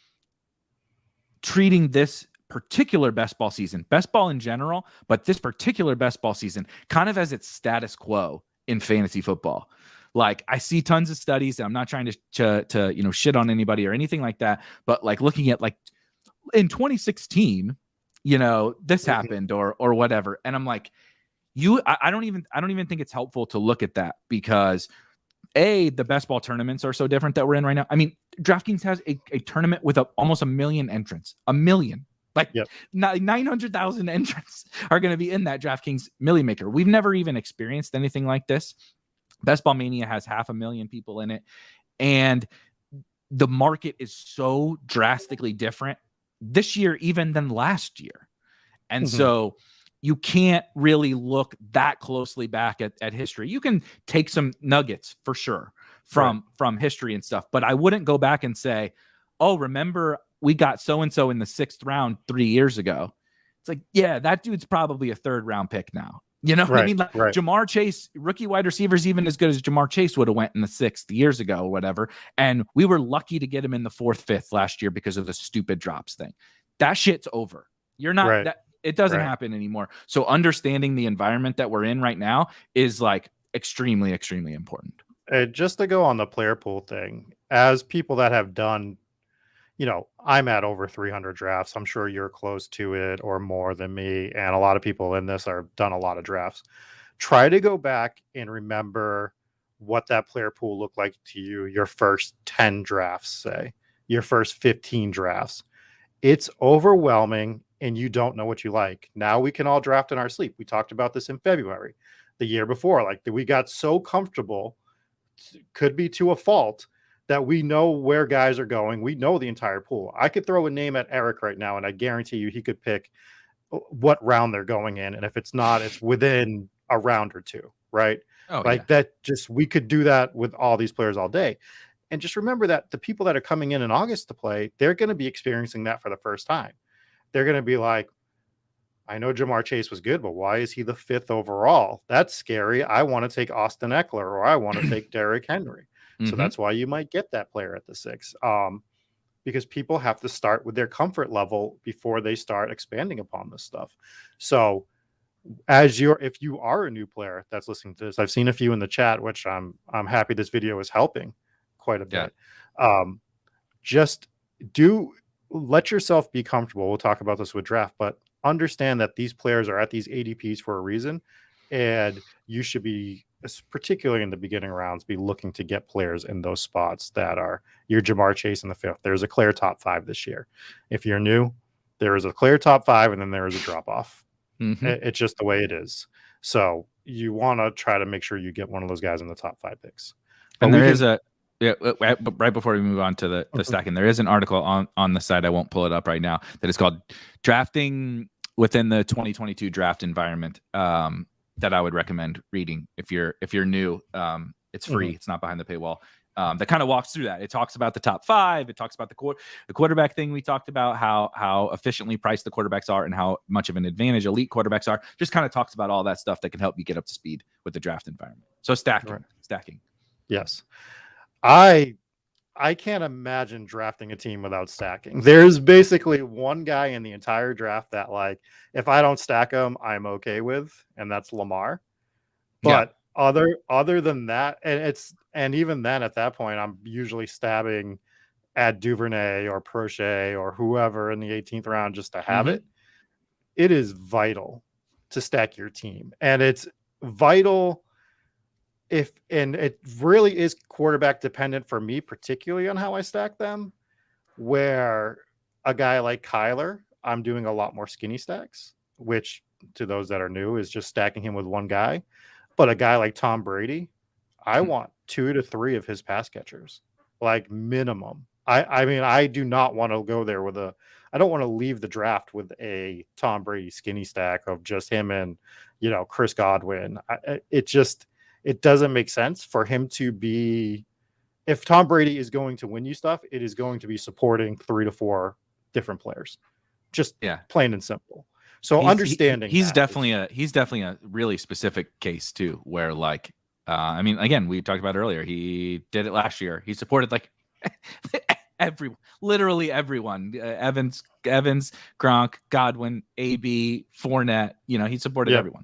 treating this particular best ball season, best ball in general, but this particular best ball season kind of as its status quo in fantasy football. Like, I see tons of studies, and I'm not trying to shit on anybody or anything like that, but like looking at like in 2016, this happened or whatever. And I'm like, I don't even think it's helpful to look at that, because the best ball tournaments are so different that we're in right now. I mean, DraftKings has a tournament with almost 1 million entrants, 1 million, 900,000 entrants are going to be in that DraftKings Millie Maker. We've never even experienced anything like this. Best Ball Mania has 500,000 people in it. And the market is so drastically different this year even than last year. And so you can't really look that closely back at history. You can take some nuggets for sure from history and stuff, but I wouldn't go back and say, oh, remember we got so-and-so in the 6th round 3 years ago. It's like, yeah, that dude's probably a 3rd round pick now. You know what I mean? Like Right. Jamar Chase, rookie wide receivers, even as good as Jamar Chase would have went in the 6th years ago or whatever. And we were lucky to get him in the 4th, 5th last year because of the stupid drops thing. That shit's over. You're not Right. that it doesn't Right. happen anymore. So understanding the environment that we're in right now is like extremely, extremely important. Just to go on the player pool thing, as people that have done, I'm at over 300 drafts. I'm sure you're close to it or more than me. And a lot of people in this are done a lot of drafts. Try to go back and remember what that player pool looked like to you, your first 10 drafts, say, your first 15 drafts. It's overwhelming and you don't know what you like. Now we can all draft in our sleep. We talked about this in February, the year before. Like we got so comfortable, could be to a fault, that we know where guys are going. We know the entire pool. I could throw a name at Erik right now, and I guarantee you he could pick what round they're going in. And if it's not, it's within a round or two, right? That just, we could do that with all these players all day. And just remember that the people that are coming in August to play, they're going to be experiencing that for the first time. They're going to be like, I know Jamar Chase was good, but why is he the 5th overall? That's scary. I want to take Austin Eckler, or I want to take Derrick Henry. So that's why you might get that player at the 6. Because people have to start with their comfort level before they start expanding upon this stuff. So if you are a new player that's listening to this, I've seen a few in the chat, which I'm happy this video is helping quite a bit. Just let yourself be comfortable. We'll talk about this with draft, but understand that these players are at these ADPs for a reason, and you should be, particularly in the beginning rounds, be looking to get players in those spots that are your Jamar Chase in the 5th. There's a clear top 5 this year. If you're new, there is a clear top 5, and then there is a drop off. It's just the way it is. So you want to try to make sure you get one of those guys in the top 5 picks. But and there is right before we move on to the stacking, there is an article on the site. I won't pull it up right now. That is called "Drafting Within the 2022 Draft Environment." That I would recommend reading if you're new. It's free. It's not behind the paywall. That kind of walks through that. It talks about the top 5. It talks about the quarterback thing we talked about, how efficiently priced the quarterbacks are and how much of an advantage elite quarterbacks are. Just kind of talks about all that stuff that can help you get up to speed with the draft environment. So stacking. Yes. I can't imagine drafting a team without stacking. There's basically one guy in the entire draft that, like, if I don't stack him, I'm okay with, and that's Lamar. But other than that, and even then at that point, I'm usually stabbing at Duvernay or Prochet or whoever in the 18th round just to have it. It is vital to stack your team, and it's vital and it really is quarterback dependent for me, particularly on how I stack them, where a guy like Kyler, I'm doing a lot more skinny stacks, which to those that are new is just stacking him with one guy. But a guy like Tom Brady, I want 2 to 3 of his pass catchers, like minimum. I mean, I do not want to go there I don't want to leave the draft with a Tom Brady skinny stack of just him and, Chris Godwin. It doesn't make sense for him to be. If Tom Brady is going to win you stuff, it is going to be supporting 3 to 4 different players, just plain and simple. So he's definitely a really specific case too, where like, I mean, again, we talked about earlier, he did it last year. He supported like literally everyone, Evans, Gronk, Godwin, AB, Fournette, he supported everyone.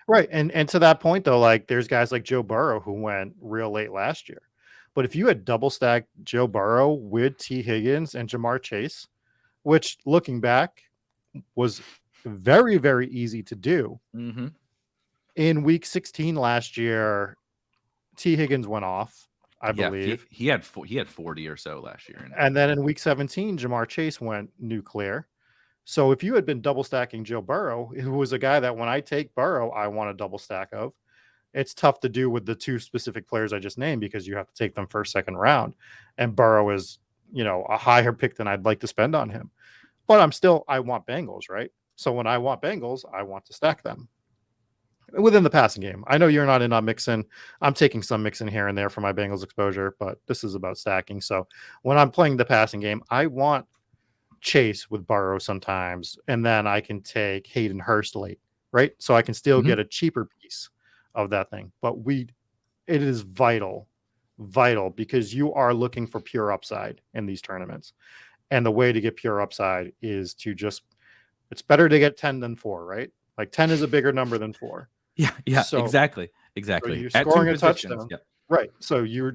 Right. And to that point, though, like there's guys like Joe Burrow who went real late last year. But if you had double stacked Joe Burrow with T. Higgins and Jamar Chase, which looking back was very, very easy to do. In week 16 last year, T. Higgins went off, I believe. He had 40 or so last year. And then in week 17, Jamar Chase went nuclear. So if you had been double stacking Joe Burrow, who was a guy that when I take Burrow, I want a double stack of, it's tough to do with the 2 specific players I just named because you have to take them first, second round. And Burrow is, a higher pick than I'd like to spend on him. But I want Bengals, right? So when I want Bengals, I want to stack them within the passing game. I know you're not in on Mixon. I'm taking some Mixon here and there for my Bengals exposure, but this is about stacking. So when I'm playing the passing game, I want Chase with Burrow sometimes, and then I can take Hayden Hurst late right? So I can still Mm-hmm. get a cheaper piece of that thing. But it is vital because you are looking for pure upside in these tournaments. And the way to get pure upside is to just, it's better to get 10 than 4, right? Like 10 is a bigger number than 4. Yeah, So, exactly. so you're At 2 scoring a positions. touchdown. Yep. Right. So you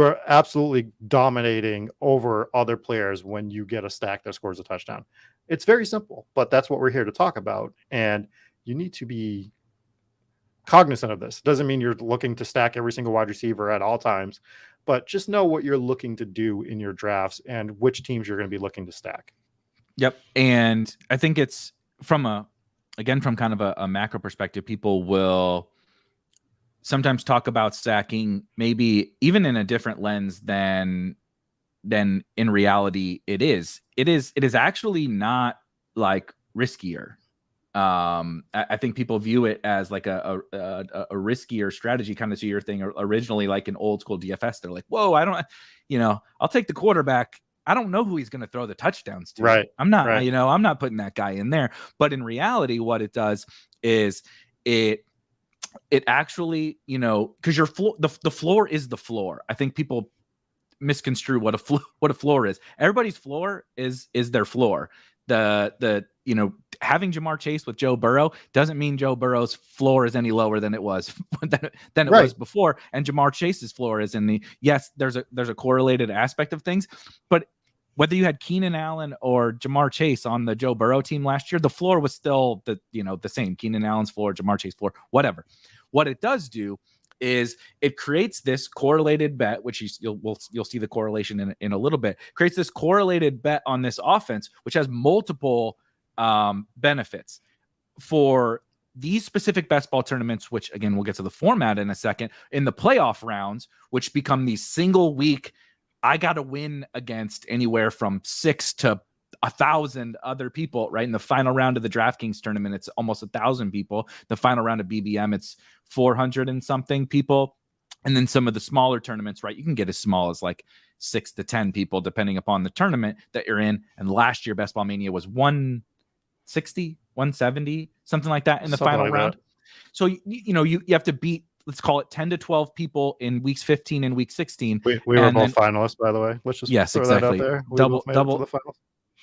are absolutely dominating over other players when you get a stack that scores a touchdown. It's very simple, but that's what we're here to talk about. And you need to be cognizant of this. Doesn't mean you're looking to stack every single wide receiver at all times, but just know what you're looking to do in your drafts and which teams you're going to be looking to stack. Yep. And I think it's from kind of a macro perspective, people will sometimes talk about stacking maybe even in a different lens than in reality it is. It is actually not like riskier. I think people view it as like a riskier strategy, kind of to your thing originally, like an old school DFS. They're like, whoa, I'll take the quarterback. I don't know who he's going to throw the touchdowns to. Right. I'm not, right. I'm not putting that guy in there. But in reality, what it does is it actually, because your floor, the floor is the floor. I think people misconstrue what a floor is. Everybody's floor is their floor. Having Jamar Chase with Joe Burrow doesn't mean Joe Burrow's floor is any lower than it was than it was before, and Jamar Chase's floor is in the there's a correlated aspect of things, but whether you had Keenan Allen or Jamar Chase on the Joe Burrow team last year, the floor was still the same. Keenan Allen's floor, Jamar Chase's floor, whatever. What it does do is it creates this correlated bet, which you'll see the correlation in a little bit, creates this correlated bet on this offense, which has multiple benefits for these specific best ball tournaments, which again, we'll get to the format in a second, in the playoff rounds, which become these single week, I got to win against anywhere from 6 to 1,000 other people, right? In the final round of the DraftKings tournament, it's almost 1,000 people. The final round of BBM, it's 400 and something people. And then some of the smaller tournaments, right? You can get as small as like 6 to 10 people, depending upon the tournament that you're in. And last year, Best Ball Mania was 160, 170, something like that in the final round. So, you have to beat, let's call it 10 to 12 people in weeks 15 and week 16. We were both finalists, by the way. Let's just throw that out there.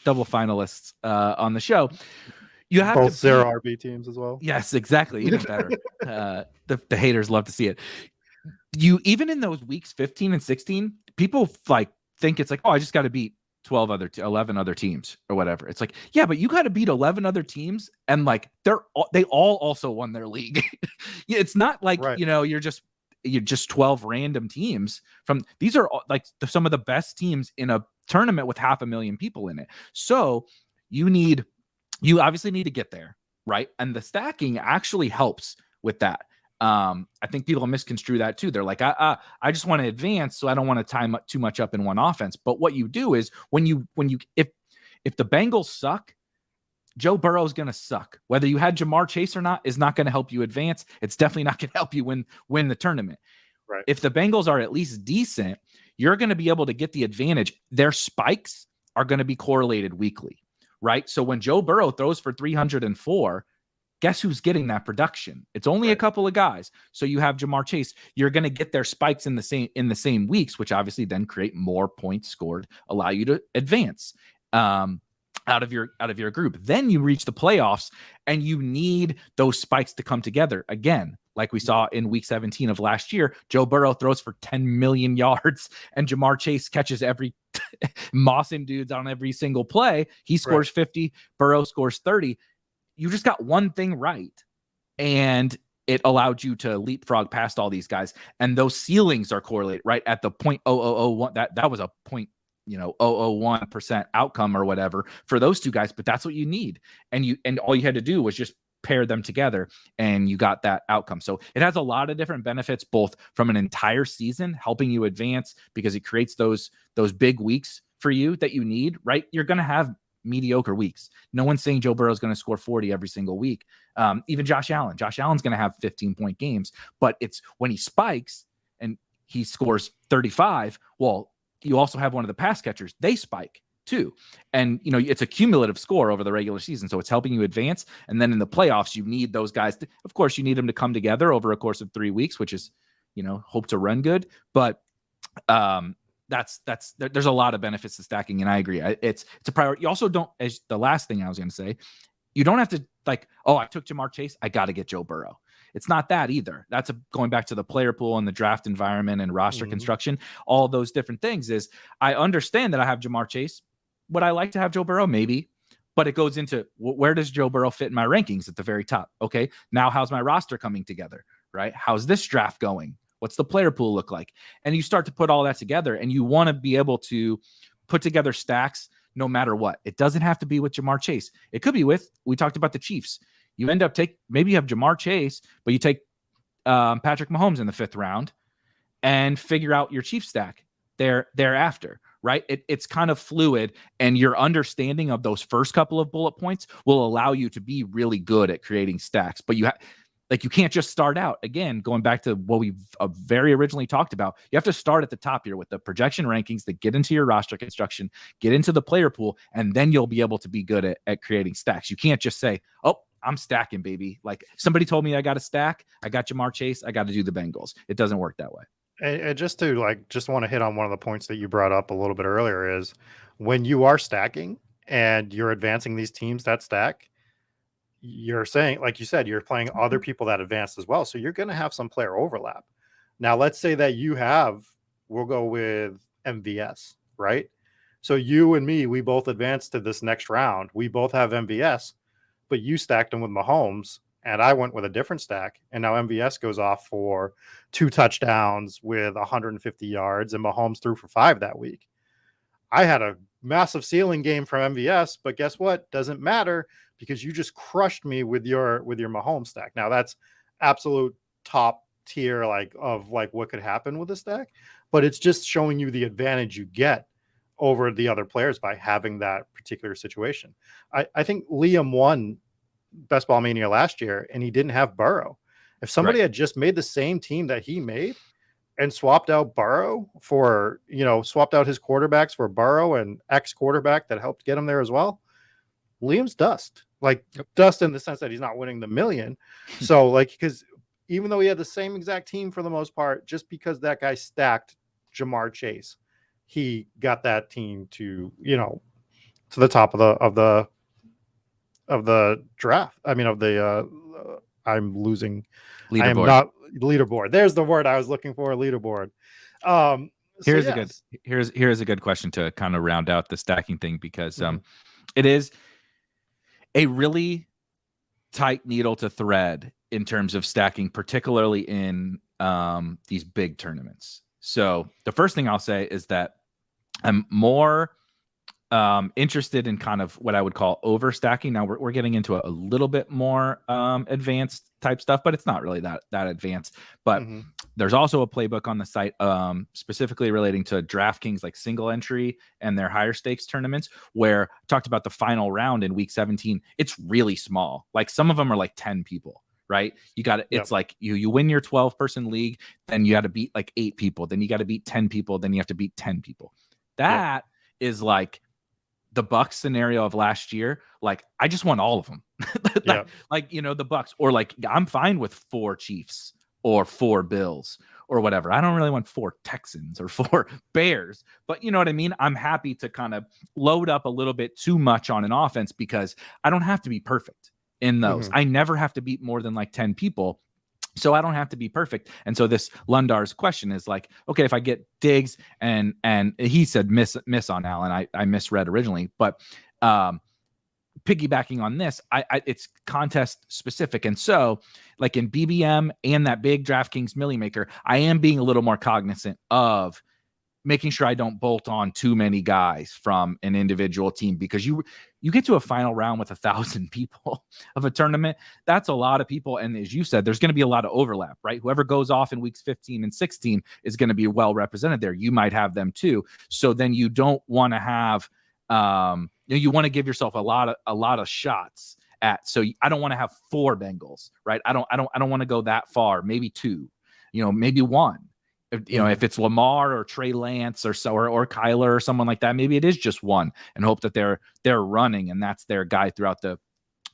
Double finalists on the show. You have both to 0 RB teams as well. Yes, exactly. Even better. The haters love to see it. You even in those weeks 15 and 16, people like think it's like, oh, I just got to beat 11 other teams or whatever. It's like, yeah, but you got to beat 11 other teams, and like they all also won their league. It's not like you're just 12 random teams from these are like some of the best teams in a tournament with 500,000 people in it. So you obviously need to get there, right? And the stacking actually helps with that. I think people misconstrue that too. They're like, I just want to advance, so I don't want to tie too much up in one offense. But what you do is if the Bengals suck, Joe Burrow is going to suck. Whether you had Jamar Chase or not is not going to help you advance. It's definitely not going to help you win the tournament. Right. If the Bengals are at least decent, you're going to be able to get the advantage. Their spikes are going to be correlated weekly, right? So when Joe Burrow throws for 304, guess who's getting that production? It's only a couple of guys. So you have Jamar Chase. You're going to get their spikes in the same weeks, which obviously then create more points scored, allow you to advance out of your group. Then you reach the playoffs, and you need those spikes to come together again. Like we saw in week 17 of last year, Joe Burrow throws for 10 million yards, and Jamar Chase catches every mossing dudes on every single play. He scores 50, Burrow scores 30. You just got one thing right, and it allowed you to leapfrog past all these guys. And those ceilings are correlated, right? At the 0.0001, that was a 0.001% outcome or whatever for those two guys, but that's what you need. And all you had to do was just pair them together, and you got that outcome. So it has a lot of different benefits, both from an entire season helping you advance, because it creates those big weeks for you that you need, right? You're going to have mediocre weeks. No one's saying Joe Burrow is going to score 40 every single week. Even Josh Allen's going to have 15-point games, but it's when he spikes and he scores 35. Well, you also have one of the pass catchers. They spike too. And, it's a cumulative score over the regular season. So it's helping you advance. And then in the playoffs, you need those guys. Of course, you need them to come together over a course of 3 weeks, which is, hope to run good. But there's a lot of benefits to stacking. And I agree. It's a priority. You also don't, as the last thing I was going to say, you don't have to like, oh, I took Jamar Chase, I got to get Joe Burrow. It's not that either. That's going back to the player pool and the draft environment and roster construction, all those different things. Is I understand that I have Jamar Chase. Would I like to have Joe Burrow? Maybe. But it goes into where does Joe Burrow fit in my rankings at the very top? Okay, now how's my roster coming together, right? How's this draft going? What's the player pool look like? And you start to put all that together, and you want to be able to put together stacks no matter what. It doesn't have to be with Jamar Chase. It could be with, we talked about the Chiefs. You end up maybe you have Jamar Chase, but you take Patrick Mahomes in the 5th round and figure out your Chiefs stack thereafter, right? It's kind of fluid, and your understanding of those first couple of bullet points will allow you to be really good at creating stacks. But you can't just start out. Again, going back to what we very originally talked about, you have to start at the top here with the projection rankings that get into your roster construction, get into the player pool, and then you'll be able to be good at creating stacks. You can't just say, oh, I'm stacking, baby. Like somebody told me I got to stack. I got Jamar Chase. I got to do the Bengals. It doesn't work that way. And just want to hit on one of the points that you brought up a little bit earlier is when you are stacking and you're advancing these teams that stack, you're saying, like you said, you're playing other people that advance as well. So you're going to have some player overlap. Now, let's say that we'll go with MVS, right? So you and me, we both advanced to this next round. We both have MVS, but you stacked him with Mahomes and I went with a different stack. And now MVS goes off for 2 touchdowns with 150 yards and Mahomes threw for 5 that week. I had a massive ceiling game from MVS, but guess what? Doesn't matter because you just crushed me with your Mahomes stack. Now that's absolute top tier of what could happen with a stack, but it's just showing you the advantage you get over the other players by having that particular situation. I think Liam won Best Ball Mania last year and he didn't have Burrow. If somebody had just made the same team that he made and swapped out Burrow for, swapped out his quarterbacks for Burrow and X quarterback that helped get him there as well, Liam's dust. Dust in the sense that he's not winning the million. So because even though he had the same exact team for the most part, just because that guy stacked Jamar Chase, he got that team to the top of the draft. I mean, I'm losing. Leaderboard. I am not leaderboard. There's the word I was looking for. Leaderboard. Here's a good question to kind of round out the stacking thing because it is a really tight needle to thread in terms of stacking, particularly in these big tournaments. So the first thing I'll say is that I'm more interested in kind of what I would call overstacking. Now we're getting into a little bit more advanced type stuff, but it's not really that advanced. But there's also a playbook on the site specifically relating to DraftKings, like single entry and their higher stakes tournaments, where I talked about the final round in week 17. It's really small. Like some of them are like 10 people. Right. You got it. It's like you win your 12-person league, then you got to beat like 8 people. Then you got to beat 10 people. Then you have to beat 10 people. That is like the Bucs scenario of last year. Like I just want all of them. The Bucs, or like I'm fine with 4 Chiefs or 4 Bills or whatever. I don't really want 4 Texans or 4 Bears, but you know what I mean? I'm happy to kind of load up a little bit too much on an offense because I don't have to be perfect in those. I never have to beat more than like 10 people. So I don't have to be perfect. And so this Lundar's question is like, okay, if I get Diggs and he said miss on Allen, I misread originally, but piggybacking on this, it's contest specific. And so like in BBM and that big DraftKings Millie Maker, I am being a little more cognizant of making sure I don't bolt on too many guys from an individual team, because you get to a final round with 1,000 people of a tournament. That's a lot of people. And as you said, there's going to be a lot of overlap, right? Whoever goes off in weeks 15 and 16 is going to be well represented there. You might have them too. So then you don't want to have, you want to give yourself a lot of shots at. So I don't want to have 4 Bengals, right? I don't want to go that far. Maybe 2, maybe 1. If it's Lamar or Trey Lance or Kyler or someone like that, maybe it is just one, and hope that they're running and that's their guy throughout the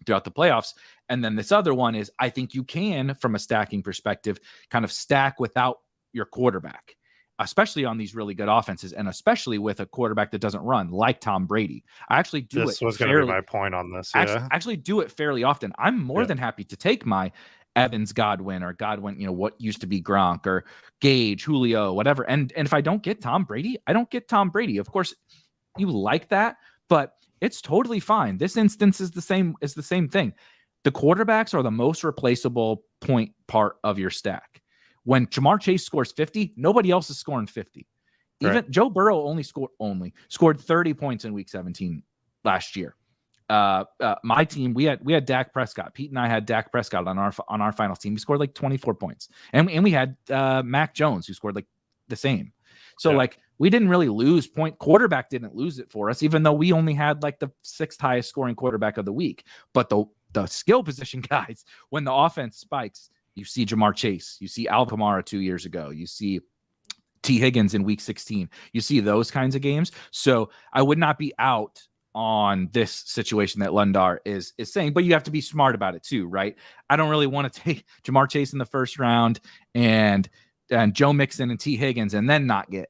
playoffs. And then this other one is, I think you can, from a stacking perspective, kind of stack without your quarterback, especially on these really good offenses, and especially with a quarterback that doesn't run, like Tom Brady. I actually do it. This was going to be my point on this. Yeah. Actually do it fairly often. I'm more than happy to take my Evans, Godwin, what used to be Gronk, or Gage, Julio, whatever. And if I don't get Tom Brady, I don't get Tom Brady. Of course, you like that, but it's totally fine. This instance is the same thing. The quarterbacks are the most replaceable point part of your stack. When Jamar Chase scores 50, nobody else is scoring 50. Even Joe Burrow only scored 30 points in week 17 last year. My team, we had Dak Prescott. Pete and I had Dak Prescott on our finals team. He scored like 24 points. And we had Mac Jones, who scored like the same. So like, we didn't really lose point. Quarterback didn't lose it for us, even though we only had like the 6th highest scoring quarterback of the week. But the skill position guys, when the offense spikes, you see Jamar Chase, you see Alvin Kamara 2 years ago, you see T. Higgins in week 16, you see those kinds of games. So I would not be out on this situation that Lundar is saying, but you have to be smart about it too, right? I don't really want to take Jamar Chase in the first round and Joe Mixon and T. Higgins and then not get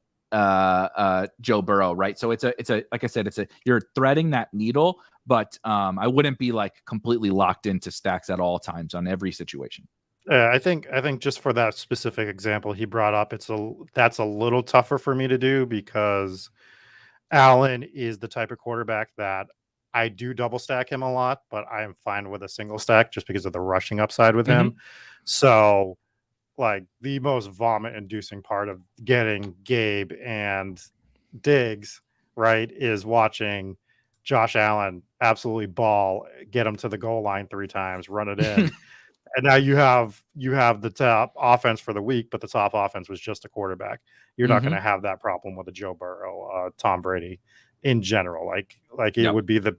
Joe Burrow, right? So it's a like I said, you're threading that needle, but I wouldn't be like completely locked into stacks at all times on every situation. I think just for that specific example he brought up, that's a little tougher for me to do, because Allen is the type of quarterback that I do double stack him a lot, but I am fine with a single stack just because of the rushing upside with him. So like, the most vomit inducing part of getting Gabe and Diggs, right, is watching Josh Allen absolutely ball, get him to the goal line 3 times, run it in. And now you have the top offense for the week, but the top offense was just a quarterback. You're not going to have that problem with a Joe Burrow, Tom Brady in general. Like it would be the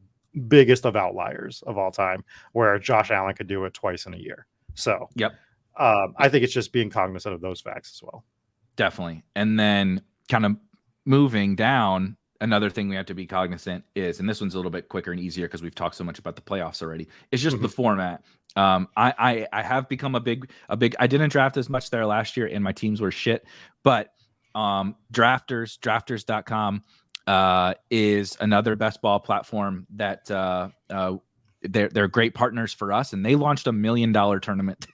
biggest of outliers of all time, where Josh Allen could do it twice in a year. So I think it's just being cognizant of those facts as well. Definitely. And then kind of moving down, another thing we have to be cognizant is, and this one's a little bit quicker and easier because we've talked so much about the playoffs already, it's just the format. I have become a big, I didn't draft as much there last year and my teams were shit, but drafters.com is another best ball platform that they're great partners for us. And they launched $1 million tournament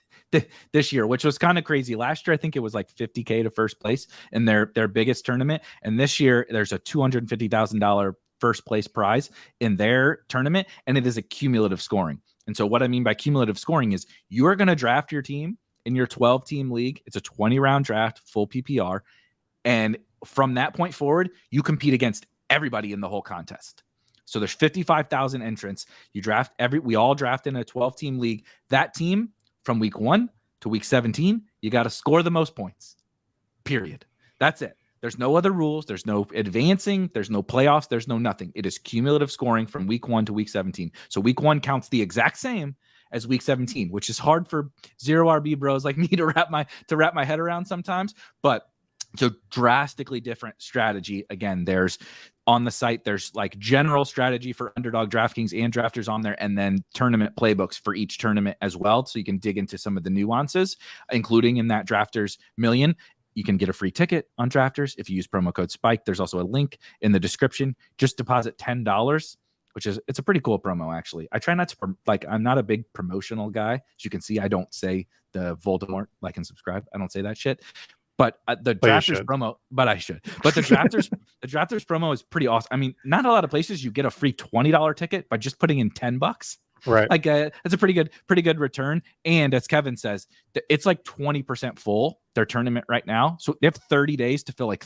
this year, which was kind of crazy. Last year, I think it was like $50K to first place in their biggest tournament. And this year there's a $250,000 first place prize in their tournament. And it is a cumulative scoring. And so what I mean by cumulative scoring is you are going to draft your team in your 12 team league. It's a 20 round draft, full PPR. And from that point forward, you compete against everybody in the whole contest. So there's 55,000 entrants. We all draft in a 12 team league. That team, from week 1 to week 17, you got to score the most points, period. That's it. There's no other rules. There's no advancing. There's no playoffs. There's no nothing. It is cumulative scoring from week 1 to week 17. So week 1 counts the exact same as week 17, which is hard for zero RB bros like me to wrap my head around sometimes. But so drastically different strategy. Again, there's on the site, there's like general strategy for Underdog, DraftKings, and drafters on there, and then tournament playbooks for each tournament as well. So you can dig into some of the nuances, including in that drafters million. You can get a free ticket on drafters if you use promo code SPIKE. There's also a link in the description. Just deposit $10, it's a pretty cool promo, actually. I try not to, I'm not a big promotional guy. As you can see, I don't say the Voldemort, like and subscribe. I don't say that shit. But the drafters promo, but I should. But the drafters promo is pretty awesome. I mean, not a lot of places you get a free $20 ticket by just putting in $10. Right. Like it's a pretty good return. And as Kevin says, it's like 20% full, their tournament right now. So they have 30 days to fill like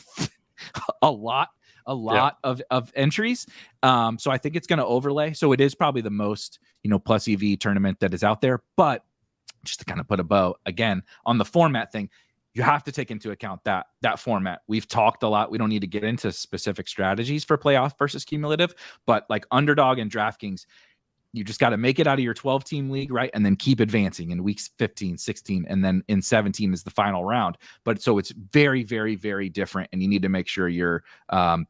a lot of entries. So I think it's going to overlay. So it is probably the most, plus EV tournament that is out there. But just to kind of put a bow again on the format thing, you have to take into account that format. We've talked a lot. We don't need to get into specific strategies for playoff versus cumulative, but like Underdog and DraftKings, You just got to make it out of your 12-team league, right? And then keep advancing in weeks 15, 16, and then in 17 is the final round. But so it's very, very, very different, and you need to make sure you're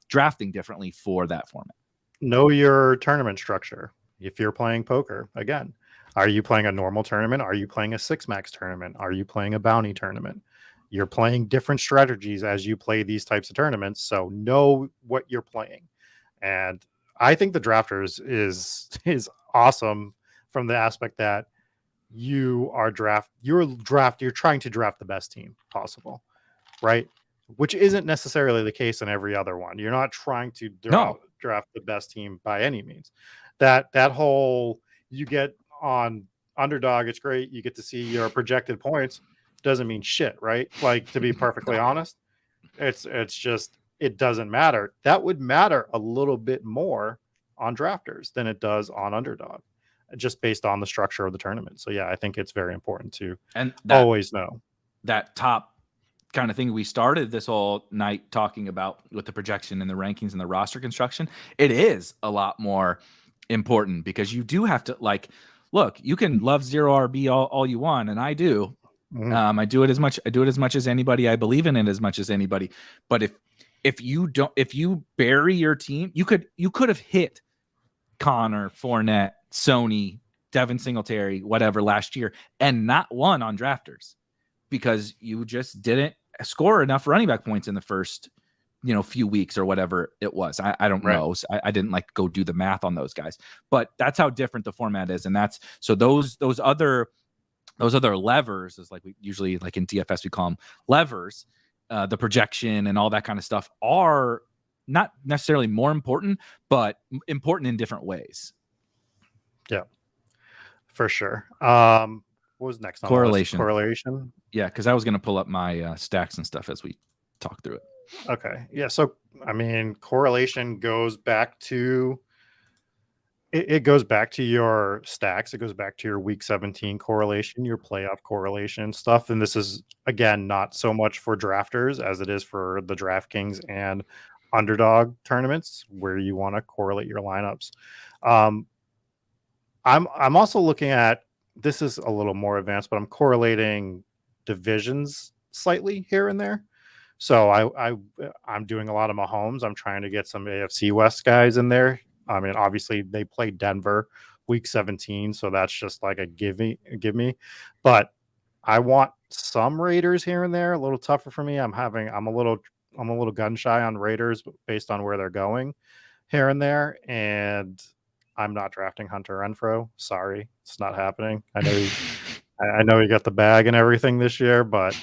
drafting differently for that format. Know your tournament structure. If you're playing poker, again, are you playing a normal tournament? Are you playing a 6-max tournament? Are you playing a bounty tournament? You're playing different strategies as you play these types of tournaments, so know what you're playing. And I think the drafters is awesome from the aspect that you're trying to draft the best team possible, right? Which isn't necessarily the case in every other one. You're not trying to draft the best team by any means. That whole, you get on Underdog, it's great, you get to see your projected points, doesn't mean shit, right? Like, to be perfectly honest, it's just, it doesn't matter. That would matter a little bit more on drafters than it does on Underdog, just based on the structure of the tournament. So yeah, I think it's very important to always know that top kind of thing we started this whole night talking about with the projection and the rankings and the roster construction. It is a lot more important because you do have to, like, look, you can love zero RB all you want, and I do. I do it as much as anybody. I believe in it as much as anybody. But if you bury your team, you could have hit Connor, Fournette, Sony, Devin Singletary, whatever last year, and not won on drafters because you just didn't score enough running back points in the first few weeks or whatever it was. I don't know. I didn't like go do the math on those guys, but that's how different the format is. And that's, so those other levers, is like we usually, like in DFS, we call them levers, the projection and all that kind of stuff are not necessarily more important, but important in different ways. Yeah, for sure. What was next on correlation? Yeah, because I was going to pull up my stacks and stuff as we talk through it. Okay. Yeah. So, I mean, correlation goes back to, it goes back to your stacks. It goes back to your week 17 correlation, your playoff correlation stuff. And this is, again, not so much for drafters as it is for the DraftKings and Underdog tournaments where you want to correlate your lineups. I'm also looking at, this is a little more advanced, but I'm correlating divisions slightly here and there. So I'm doing a lot of Mahomes. I'm trying to get some AFC West guys in there. I mean, obviously they played Denver week 17, so that's just like a give me. But I want some Raiders here and there. A little tougher for me. I'm a little gun shy on Raiders based on where they're going here and there, and I'm not drafting Hunter Renfrow. Sorry, it's not happening. I know he got the bag and everything this year, but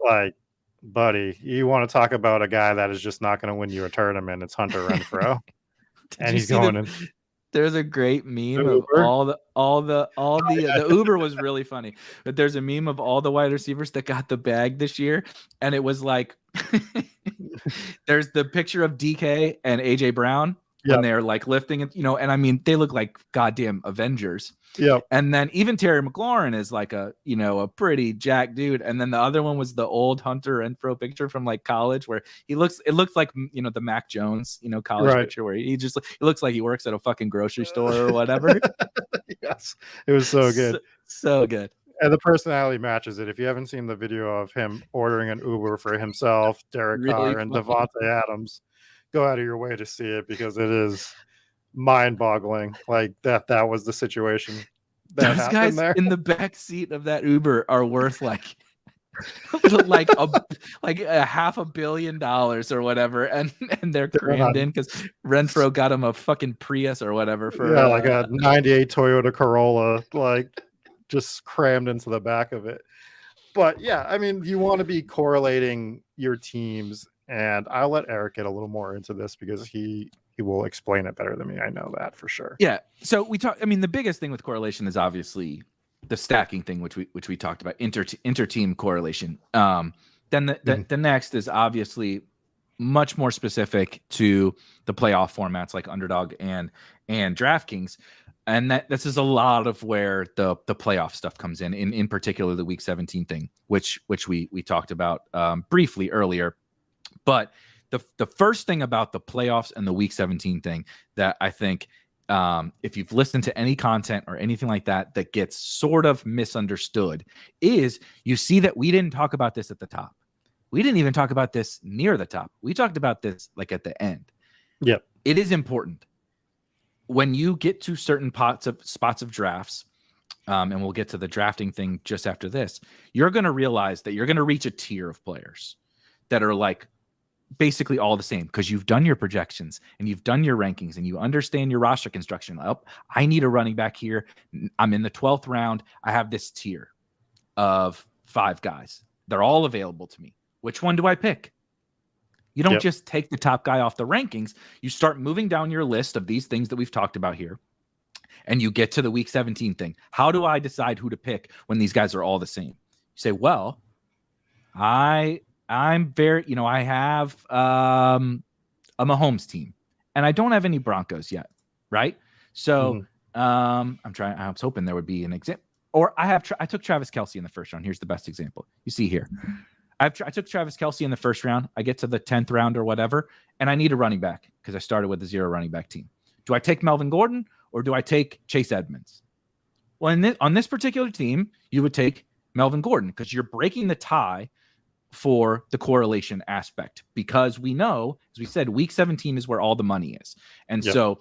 like, buddy, you want to talk about a guy that is just not going to win you a tournament? It's Hunter Renfrow. And he's going in. There's a great meme of the Uber was really funny, but there's a meme of all the wide receivers that got the bag this year, and it was like there's the picture of DK and AJ Brown when they're like lifting it, and I mean they look like goddamn Avengers. Yeah. And then even Terry McLaurin is like a pretty jacked dude. And then the other one was the old Hunter Renfrow picture from like college where it looks like, the Mac Jones, college picture where he looks like he works at a fucking grocery store or whatever. Yes. It was so good. So good. And the personality matches it. If you haven't seen the video of him ordering an Uber for himself, Derek Carr, and Devontae Adams, go out of your way to see it because it is mind-boggling. Like that was the situation. Those guys there in the back seat of that Uber are worth like like a $500 million or whatever, and they're crammed in because Renfrow got him a fucking Prius or whatever for like a '98 Toyota Corolla, like just crammed into the back of it. But yeah, I mean, you want to be correlating your teams, and I'll let Erik get a little more into this because he will explain it better than me. I know that for sure. Yeah. So the biggest thing with correlation is obviously the stacking thing, which we talked about, inter-team correlation. Then the next is obviously much more specific to the playoff formats like Underdog and DraftKings. And this is a lot of where the playoff stuff comes in particular the week 17 thing, which we talked about briefly earlier. But the first thing about the playoffs and the week 17 thing that I think if you've listened to any content or anything like that that gets sort of misunderstood, is you see that we didn't talk about this at the top. We didn't even talk about this near the top. We talked about this like at the end. Yep. It is important when you get to certain spots of drafts, and we'll get to the drafting thing just after this, you're going to realize that you're going to reach a tier of players that are like basically all the same, because you've done your projections and you've done your rankings and you understand your roster construction. I need a running back here. I'm in the 12th round. I have this tier of 5 guys. They're all available to me. Which one do I pick? You don't just take the top guy off the rankings. You start moving down your list of these things that we've talked about here, and you get to the week 17 thing. How do I decide who to pick when these guys are all the same? You say, well, I'm very, I have a Mahomes team, and I don't have any Broncos yet, right? So I was hoping there would be an example. Or I took Travis Kelce in the first round. Here's the best example. You see here. I took Travis Kelce in the first round. I get to the 10th round or whatever, and I need a running back because I started with a 0 running back team. Do I take Melvin Gordon or do I take Chase Edmonds? Well, on this particular team, you would take Melvin Gordon because you're breaking the tie for the correlation aspect, because we know, as we said, week 17 is where all the money is. And so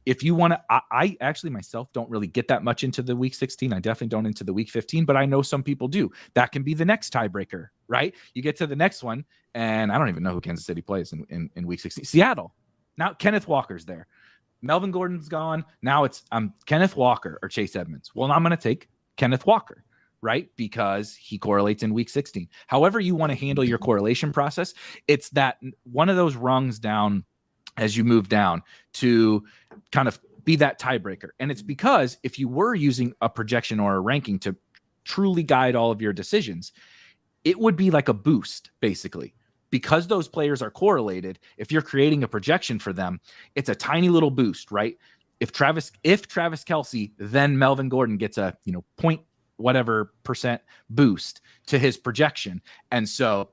if you want to, I actually myself don't really get that much into the week 16. I definitely don't into the week 15, but I know some people do. That can be the next tiebreaker, right? You get to the next one, and I don't even know who Kansas City plays in week 16. Seattle. Now Kenneth Walker's there. Melvin Gordon's gone. Now it's Kenneth Walker or Chase Edmonds. Well, I'm going to take Kenneth Walker, right? Because he correlates in week 16. However you want to handle your correlation process, it's that one of those rungs down as you move down to kind of be that tiebreaker. And it's because if you were using a projection or a ranking to truly guide all of your decisions, it would be like a boost, basically. Because those players are correlated, if you're creating a projection for them, it's a tiny little boost, right? If Travis Kelce, then Melvin Gordon gets a, point whatever percent boost to his projection. And so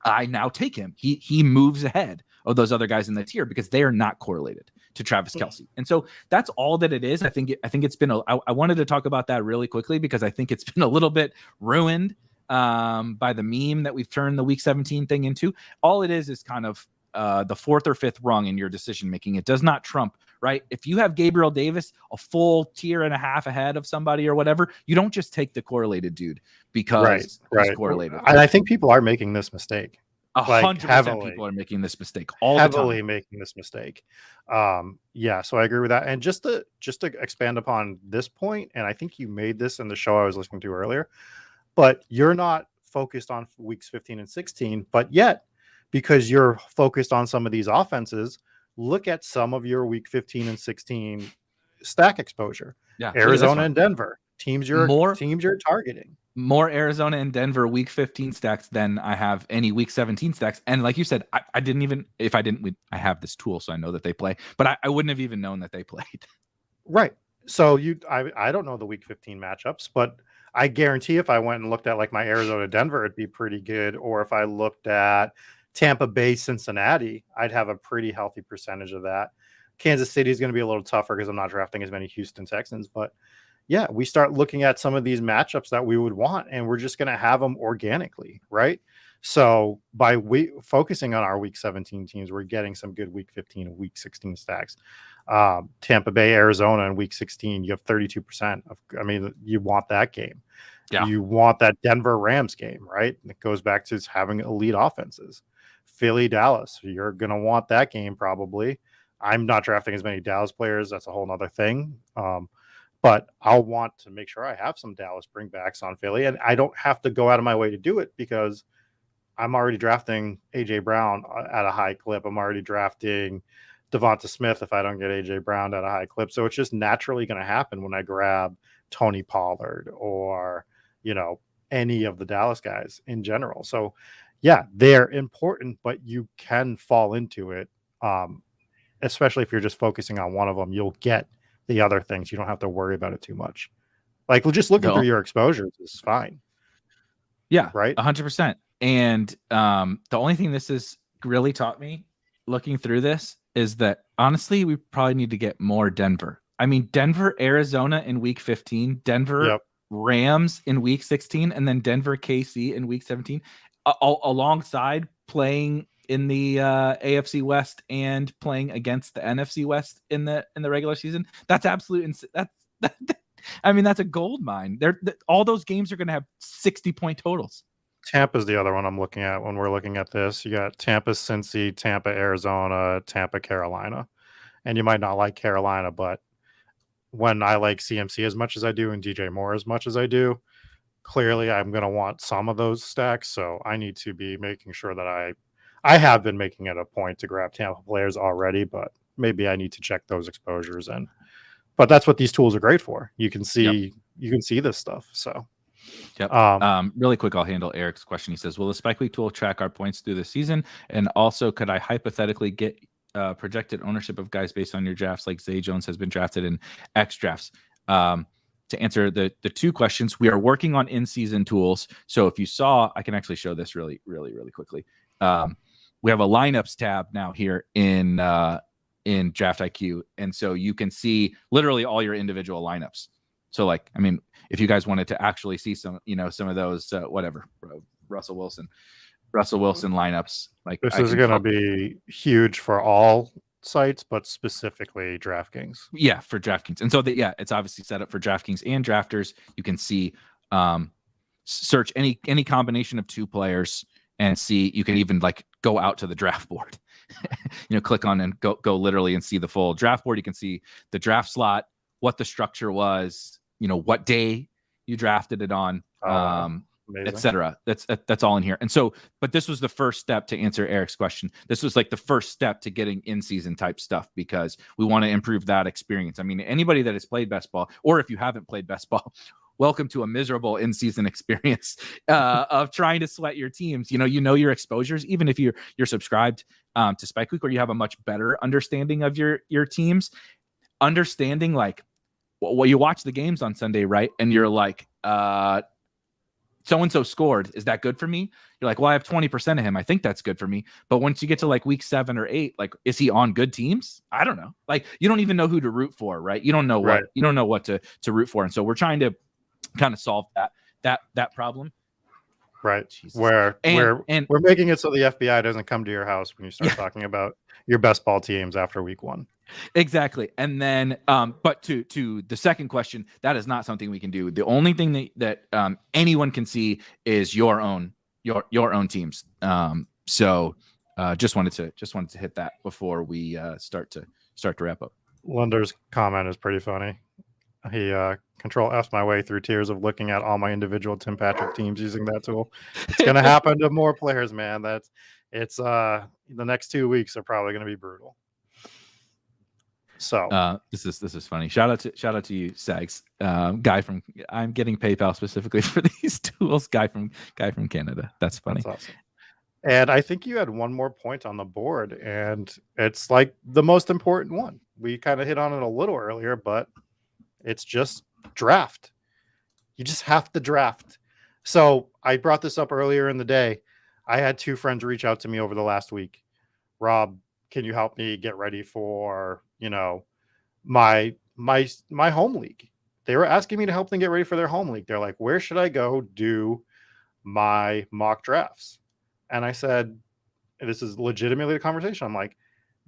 I now take him. He moves ahead of those other guys in the tier because they are not correlated to Travis Kelce. And so that's all that it is. I think it's been I wanted to talk about that really quickly because I think it's been a little bit ruined by the meme that we've turned the week 17 thing into. All it is kind of the 4th or 5th rung in your decision making. It does not trump, right? If you have Gabriel Davis a full tier and a half ahead of somebody or whatever, you don't just take the correlated dude because he's correlated. And I think people are making this mistake. 100% people are making this mistake all the time. Heavily making this mistake. So I agree with that. And just to expand upon this point, and I think you made this in the show I was listening to earlier, but you're not focused on weeks 15 and 16, but yet because you're focused on some of these offenses, look at some of your week 15 and 16 stack exposure. Yeah, Arizona and Denver, teams you're targeting. More Arizona and Denver week 15 stacks than I have any week 17 stacks. And like you said, I have this tool, so I know that they play, but I wouldn't have even known that they played. Right. So I don't know the week 15 matchups, but I guarantee if I went and looked at like my Arizona Denver, it'd be pretty good. Or if I looked at Tampa Bay Cincinnati, I'd have a pretty healthy percentage of that. Kansas City is going to be a little tougher because I'm not drafting as many Houston Texans, but yeah, we start looking at some of these matchups that we would want, and we're just going to have them organically, right? So by focusing on our week 17 teams, we're getting some good week 15 and week 16 stacks. Tampa Bay, Arizona in week 16, you have 32% you want that game. Yeah. You want that Denver Rams game, right? And it goes back to having elite offenses. Philly, Dallas, you're going to want that game probably. I'm not drafting as many Dallas players. That's a whole nother thing. But I'll want to make sure I have some Dallas bringbacks on Philly, and I don't have to go out of my way to do it because I'm already drafting AJ Brown at a high clip. I'm already drafting Devonta Smith if I don't get AJ Brown at a high clip. So it's just naturally going to happen when I grab Tony Pollard or, any of the Dallas guys in general. So yeah, they're important, but you can fall into it. Especially if you're just focusing on one of them, you'll get the other things. You don't have to worry about it too much. Like just looking through your exposures is fine. Yeah. Right. 100%. And the only thing this has really taught me, looking through this is that honestly, we probably need to get more Denver. I mean, Denver, Arizona in week 15, Denver Rams in week 16, and then Denver KC in week 17, alongside playing in the AFC West and playing against the NFC West in the regular season. That's absolute. I mean, that's a gold mine. All those games are going to have 60-point totals. Tampa's the other one I'm looking at when we're looking at this. You got Tampa, Cincy, Tampa, Arizona, Tampa, Carolina. And you might not like Carolina, but when I like CMC as much as I do and DJ Moore as much as I do, clearly I'm going to want some of those stacks. So I need to be making sure that I have been making it a point to grab Tampa players already, but maybe I need to check those exposures in. But that's what these tools are great for. You can see this stuff. So really quick, I'll handle Eric's question. He says, will the Spike Week tool track our points through the season? And also, could I hypothetically get projected ownership of guys based on your drafts, like Zay Jones has been drafted in X drafts? To answer the two questions, we are working on in-season tools. So if you saw, I can actually show this really quickly. We have a lineups tab now here in Draft IQ, and so you can see literally all your individual lineups. So, like, I mean, if you guys wanted to actually see some of those, Russell Wilson lineups, like this is going to be huge for all sites, but specifically DraftKings. Yeah, for DraftKings. And so it's obviously set up for DraftKings and drafters. You can see, search any combination of two players and see. You can even like go out to the draft board, click on and go literally and see the full draft board. You can see the draft slot, what the structure was, what day you drafted it on, etc. That's all in here. And so, but this was the first step to answer Eric's question. This was like the first step to getting in-season type stuff because we want to improve that experience. I mean, anybody that has played best ball, or if you haven't played best ball, welcome to a miserable in-season experience of trying to sweat your teams. You know your exposures, even if you're subscribed to Spike Week, where you have a much better understanding of your teams, understanding like, well, you watch the games on Sunday, right? And you're like, so-and-so scored. Is that good for me? You're like, well, I have 20% of him. I think that's good for me. But once you get to like week 7 or 8, like, is he on good teams? I don't know. Like, you don't even know who to root for, right? You don't know what to root for. And so we're trying to kind of solve that problem. Right. Jesus. We're making it so the FBI doesn't come to your house when you start talking about your best ball teams after week 1. Exactly. And then, but to the second question, that is not something we can do. The only thing that anyone can see is your own teams. So just wanted to hit that before we start to wrap up. Lunder's comment is pretty funny. He control F's my way through tears of looking at all my individual Tim Patrick teams using that tool. It's going to happen to more players, man. It's the next 2 weeks are probably going to be brutal. So this is funny. Shout out to you, Sags. Guy from I'm getting PayPal specifically for these tools. Guy from Canada. That's funny. That's awesome. And I think you had one more point on the board, and it's like the most important one. We kind of hit on it a little earlier, but it's just draft. You just have to draft. So I brought this up earlier in the day. I had 2 friends reach out to me over the last week. Rob, can you help me get ready for, my home league? They were asking me to help them get ready for their home league. They're like, where should I go do my mock drafts? And I said, this is legitimately the conversation. I'm like,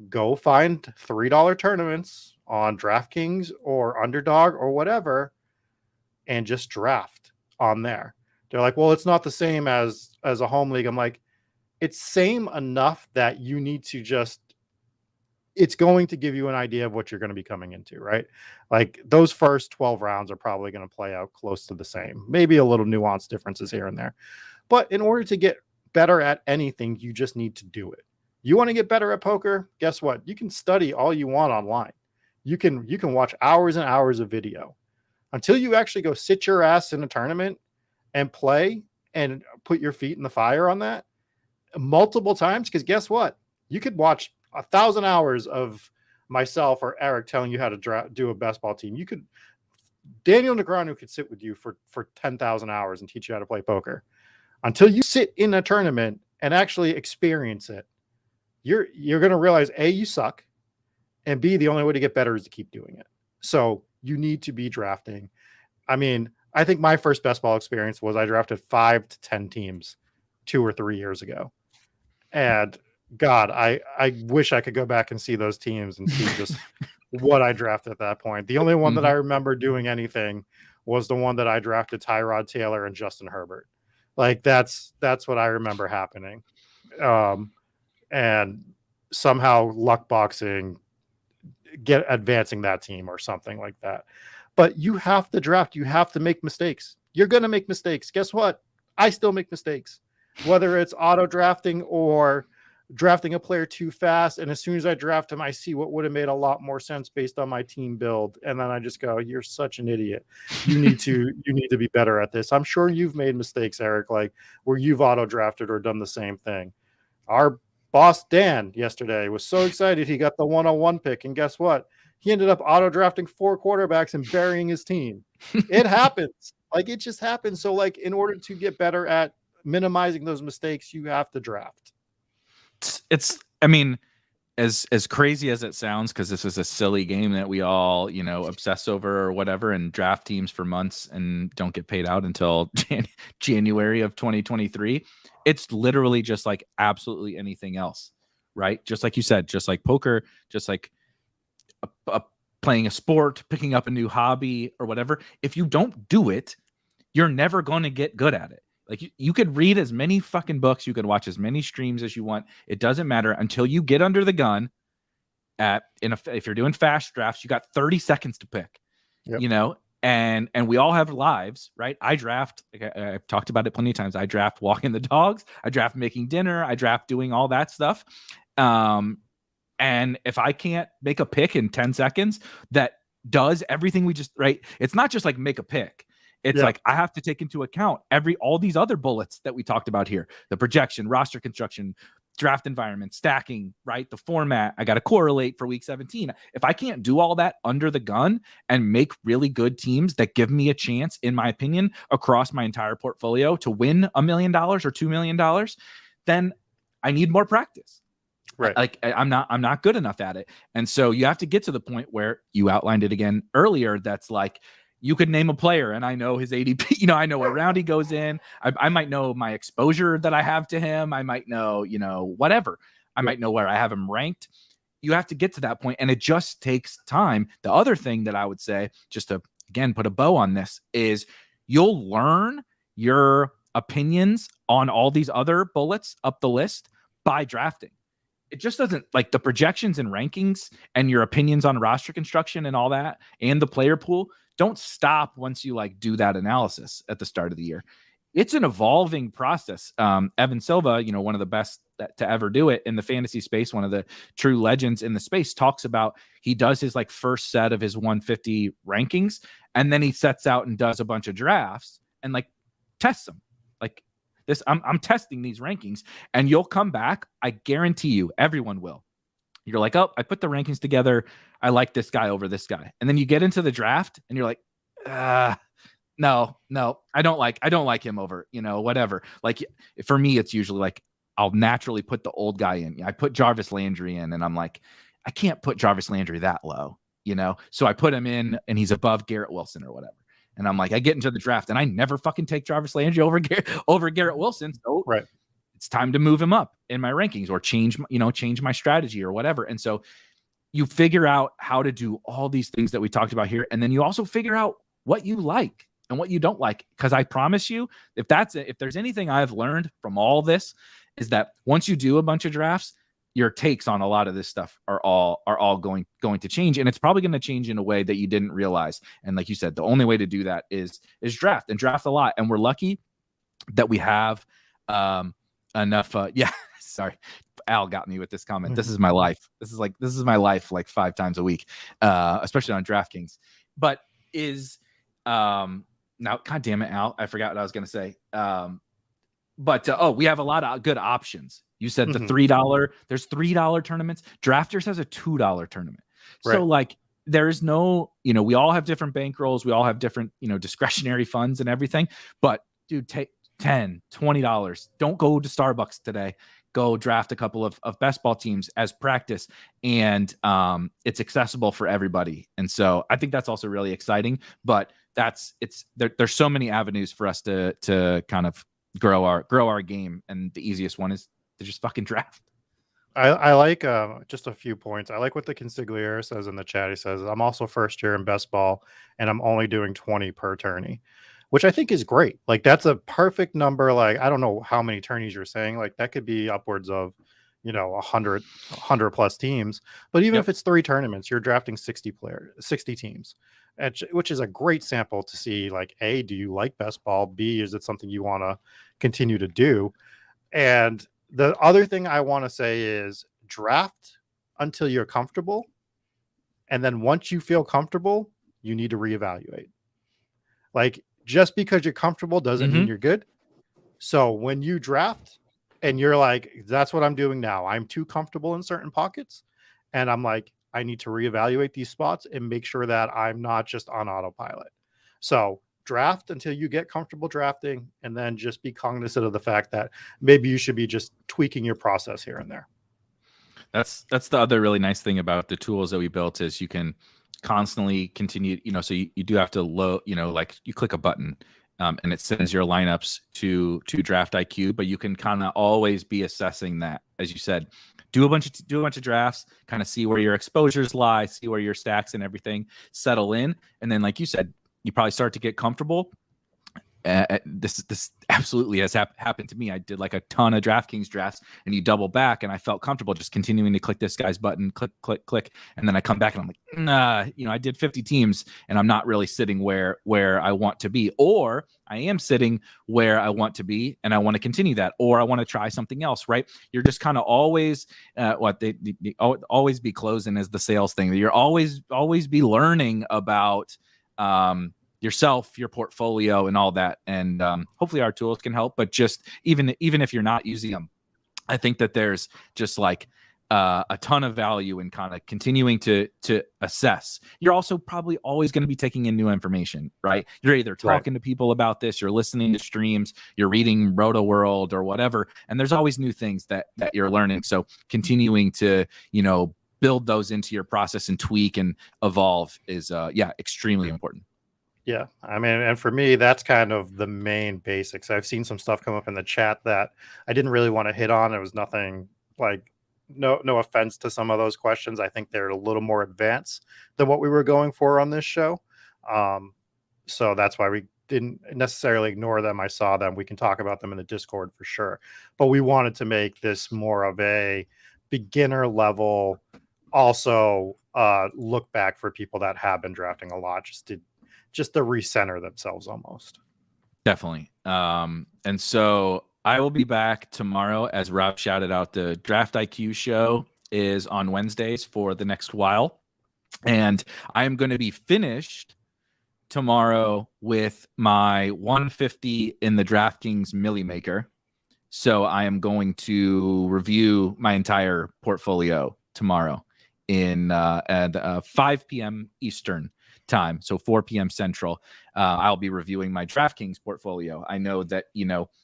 go find $3 tournaments on DraftKings or Underdog or whatever, and just draft on there. They're like, well, it's not the same as a home league. I'm like, it's same enough that you need to it's going to give you an idea of what you're going to be coming into, right? Like those first 12 rounds are probably going to play out close to the same, maybe a little nuanced differences here and there. But in order to get better at anything, you just need to do it. You want to get better at poker? Guess what? You can study all you want online. You can watch hours and hours of video until you actually go sit your ass in a tournament and play and put your feet in the fire on that multiple times. Because guess what? You could watch 1,000 hours of myself or Eric telling you how to do a best ball team. Daniel Negreanu could sit with you for 10,000 hours and teach you how to play poker. Until you sit in a tournament and actually experience it, you're going to realize A, you suck, and B, the only way to get better is to keep doing it. So you need to be drafting. I mean, I think my first best ball experience was I drafted 5 to 10 teams 2 or 3 years ago. And God, I wish I could go back and see those teams and see just what I drafted at that point. The only one that I remember doing anything was the one that I drafted Tyrod Taylor and Justin Herbert. Like that's what I remember happening. And somehow luck boxing get advancing that team or something like that. But you have to draft. You have to make mistakes. You're going to make mistakes. Guess what? I still make mistakes, whether it's auto drafting or drafting a player too fast. And as soon as I draft him, I see what would have made a lot more sense based on my team build. And then I just go, you're such an idiot. You need to be better at this. I'm sure you've made mistakes, Eric, like where you've auto drafted or done the same thing. Our boss, Dan, yesterday was so excited. He got the 101 pick. And guess what? He ended up auto drafting 4 quarterbacks and burying his team. It happens. Like it just happens. So like in order to get better at minimizing those mistakes, you have to draft. It's I mean, as crazy as it sounds, because this is a silly game that we all, obsess over or whatever, and draft teams for months and don't get paid out until January of 2023. It's literally just like absolutely anything else, right? Just like you said, just like poker, just like playing a sport, picking up a new hobby or whatever. If you don't do it, you're never going to get good at it. Like you could read as many fucking books, you could watch as many streams as you want. It doesn't matter until you get under the gun. If you're doing fast drafts, you got 30 seconds to pick. Yep. And we all have lives, right? I draft. Like I've talked about it plenty of times. I draft walking the dogs. I draft making dinner. I draft doing all that stuff. And if I can't make a pick in 10 seconds that does everything we just right, it's not just like make a pick. It's like I have to take into account all these other bullets that we talked about here: the projection, roster construction, draft environment, stacking, right? The format. I got to correlate for week 17. If I can't do all that under the gun and make really good teams that give me a chance, in my opinion, across my entire portfolio to win $1 million or $2 million, then I need more practice. Right. Like I'm not good enough at it. And so you have to get to the point where you outlined it again earlier. That's like, you could name a player and I know his ADP, I know what round he goes in. I might know my exposure that I have to him. I might know, whatever. I might know where I have him ranked. You have to get to that point, and it just takes time. The other thing that I would say, just to, again, put a bow on this, is you'll learn your opinions on all these other bullets up the list by drafting. It just doesn't, like the projections and rankings and your opinions on roster construction and all that and the player pool don't stop once you like do that analysis at the start of the year. It's an evolving process. Evan Silva, one of the best to ever do it in the fantasy space, one of the true legends in the space, talks about he does his like first set of his 150 rankings, and then he sets out and does a bunch of drafts and like tests them. Like this, I'm testing these rankings, and you'll come back. I guarantee you, everyone will. You're like, oh, I put the rankings together. I like this guy over this guy. And then you get into the draft and you're like, no, I don't like him over, whatever. Like for me, it's usually like, I'll naturally put the old guy in. I put Jarvis Landry in and I'm like, I can't put Jarvis Landry that low, So I put him in and he's above Garrett Wilson or whatever. And I'm like, I get into the draft and I never fucking take Jarvis Landry over Garrett Wilson. So right. It's time to move him up in my rankings or change my strategy or whatever. And so you figure out how to do all these things that we talked about here. And then you also figure out what you like and what you don't like. Because I promise you, if there's anything I've learned from all this, is that once you do a bunch of drafts, your takes on a lot of this stuff are all going to change. And it's probably going to change in a way that you didn't realize. And like you said, the only way to do that is draft and draft a lot. And we're lucky that we have enough. Sorry. Al got me with this comment. This is my life. This is my life like 5 times a week, especially on DraftKings. But now, God damn it, Al, I forgot what I was going to say. We have a lot of good options. You said the $3, there's $3 tournaments. Drafters has a $2 tournament. Right. So like there is no, we all have different bankrolls. We all have different, discretionary funds and everything. But dude, take $10, $20. Don't go to Starbucks today. go draft a couple of best ball teams as practice, and it's accessible for everybody. And so I think that's also really exciting. But there's so many avenues for us to kind of grow our game, and the easiest one is to just fucking draft. I like just a few points. I like what the consigliere says in the chat. He says, I'm also first year in best ball and I'm only doing 20 per tourney, which I think is great. Like that's a perfect number. Like, I don't know how many tourneys you're saying. Like that could be upwards of, 100 plus teams. But even if it's 3 tournaments, you're drafting 60 teams, which is a great sample to see like, A, do you like best ball? B, is it something you want to continue to do? And the other thing I want to say is draft until you're comfortable. And then once you feel comfortable, you need to reevaluate. Like just because you're comfortable doesn't mean you're good. So when you draft and you're like, that's what I'm doing now, I'm too comfortable in certain pockets. And I'm like, I need to reevaluate these spots and make sure that I'm not just on autopilot. So draft until you get comfortable drafting, and then just be cognizant of the fact that maybe you should be just tweaking your process here and there. That's the other really nice thing about the tools that we built is you can constantly continue, so you do have to load, like you click a button and it sends your lineups to Draft IQ, but you can kind of always be assessing that, as you said, do a bunch of drafts, kind of see where your exposures lie, see where your stacks and everything settle in, and then like you said, you probably start to get comfortable. This absolutely has happened to me. I did like a ton of DraftKings drafts, and you double back, and I felt comfortable just continuing to click this guy's button, click, and then I come back and I'm like, nah, I did 50 teams, and I'm not really sitting where I want to be, or I am sitting where I want to be, and I want to continue that, or I want to try something else. Right? You're just kind of always always be closing is the sales thing. You're always be learning about yourself, your portfolio, and all that. And hopefully our tools can help. But just even if you're not using them, I think that there's just like a ton of value in kind of continuing to assess. You're also probably always going to be taking in new information, right? You're either talking to people about this, you're listening to streams, you're reading Roto World or whatever, and there's always new things that you're learning. So continuing to build those into your process and tweak and evolve is extremely important. Yeah, I mean, and for me, that's kind of the main basics. I've seen some stuff come up in the chat that I didn't really want to hit on. It was nothing like, no offense to some of those questions. I think they're a little more advanced than what we were going for on this show. So that's why we didn't necessarily ignore them. I saw them. We can talk about them in the Discord for sure. But we wanted to make this more of a beginner level, also look back for people that have been drafting a lot, just to recenter themselves almost. Definitely. And so I will be back tomorrow. As Rob shouted out, the Draft IQ show is on Wednesdays for the next while. And I am going to be finished tomorrow with my 150 in the DraftKings Millie Maker. So I am going to review my entire portfolio tomorrow at 5 p.m. Eastern time, so 4 p.m. Central. I'll be reviewing my DraftKings portfolio. I know that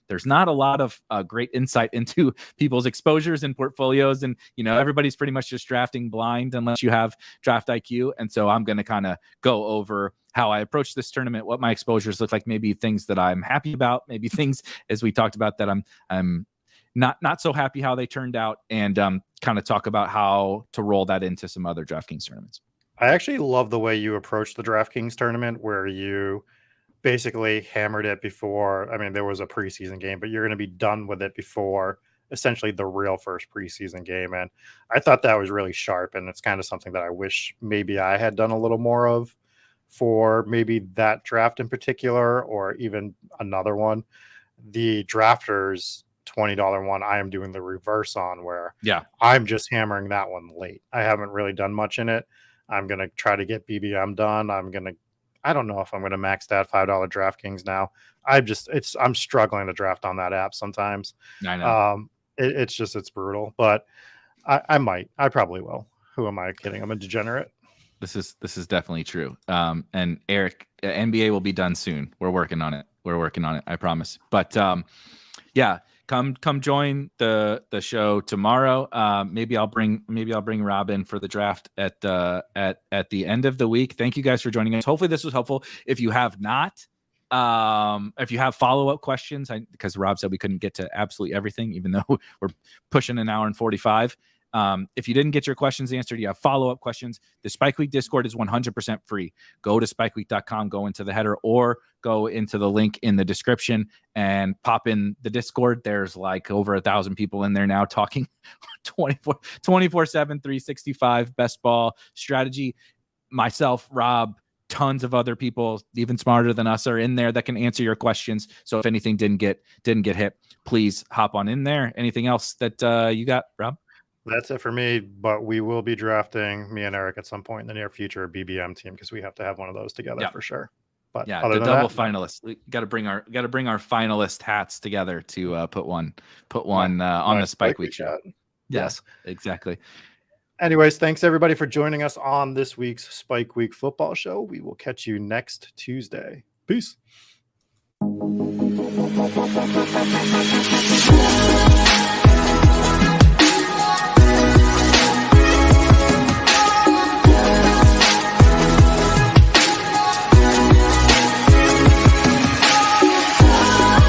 there's not a lot of great insight into people's exposures and portfolios, and everybody's pretty much just drafting blind unless you have Draft IQ. And so I'm going to kind of go over how I approach this tournament, what my exposures look like, maybe things that I'm happy about, maybe things, as we talked about, that I'm not so happy how they turned out, and kind of talk about how to roll that into some other DraftKings tournaments. I actually love the way you approached the DraftKings tournament, where you basically hammered it before. I mean, there was a preseason game, but you're going to be done with it before essentially the real first preseason game. And I thought that was really sharp. And it's kind of something that I wish maybe I had done a little more of for maybe that draft in particular, or even another one. The drafters $20 one, I am doing the reverse on, where I'm just hammering that one late. I haven't really done much in it. I'm going to try to get BBM done. I don't know if I'm going to max that $5 DraftKings now. I'm struggling to draft on that app sometimes. I know. It's brutal, but I probably will. Who am I kidding? I'm a degenerate. This is definitely true. And Erik, NBA will be done soon. We're working on it. I promise. But come join the show tomorrow. Maybe I'll bring Robin for the draft at the end of the week. Thank you guys for joining us. Hopefully this was helpful. If you have not, if you have follow-up questions, because Rob said we couldn't get to absolutely everything, even though we're pushing an hour and 45. If you didn't get your questions answered, you have follow-up questions. The Spike Week Discord is 100% free. Go to spikeweek.com, go into the header, or go into the link in the description and pop in the Discord. There's like over 1,000 people in there now talking 24/7, 365 best ball strategy. Myself, Rob, tons of other people even smarter than us are in there that can answer your questions. So if anything didn't get hit, please hop on in there. Anything else that you got, Rob? That's it for me, but we will be drafting, me and Erik, at some point in the near future, a BBM team, because we have to have one of those together for sure. But yeah, the double finalists. We got to bring our finalist hats together to put one on the Spike Week show. Yes, exactly. Anyways, thanks everybody for joining us on this week's Spike Week football show. We will catch you next Tuesday. Peace.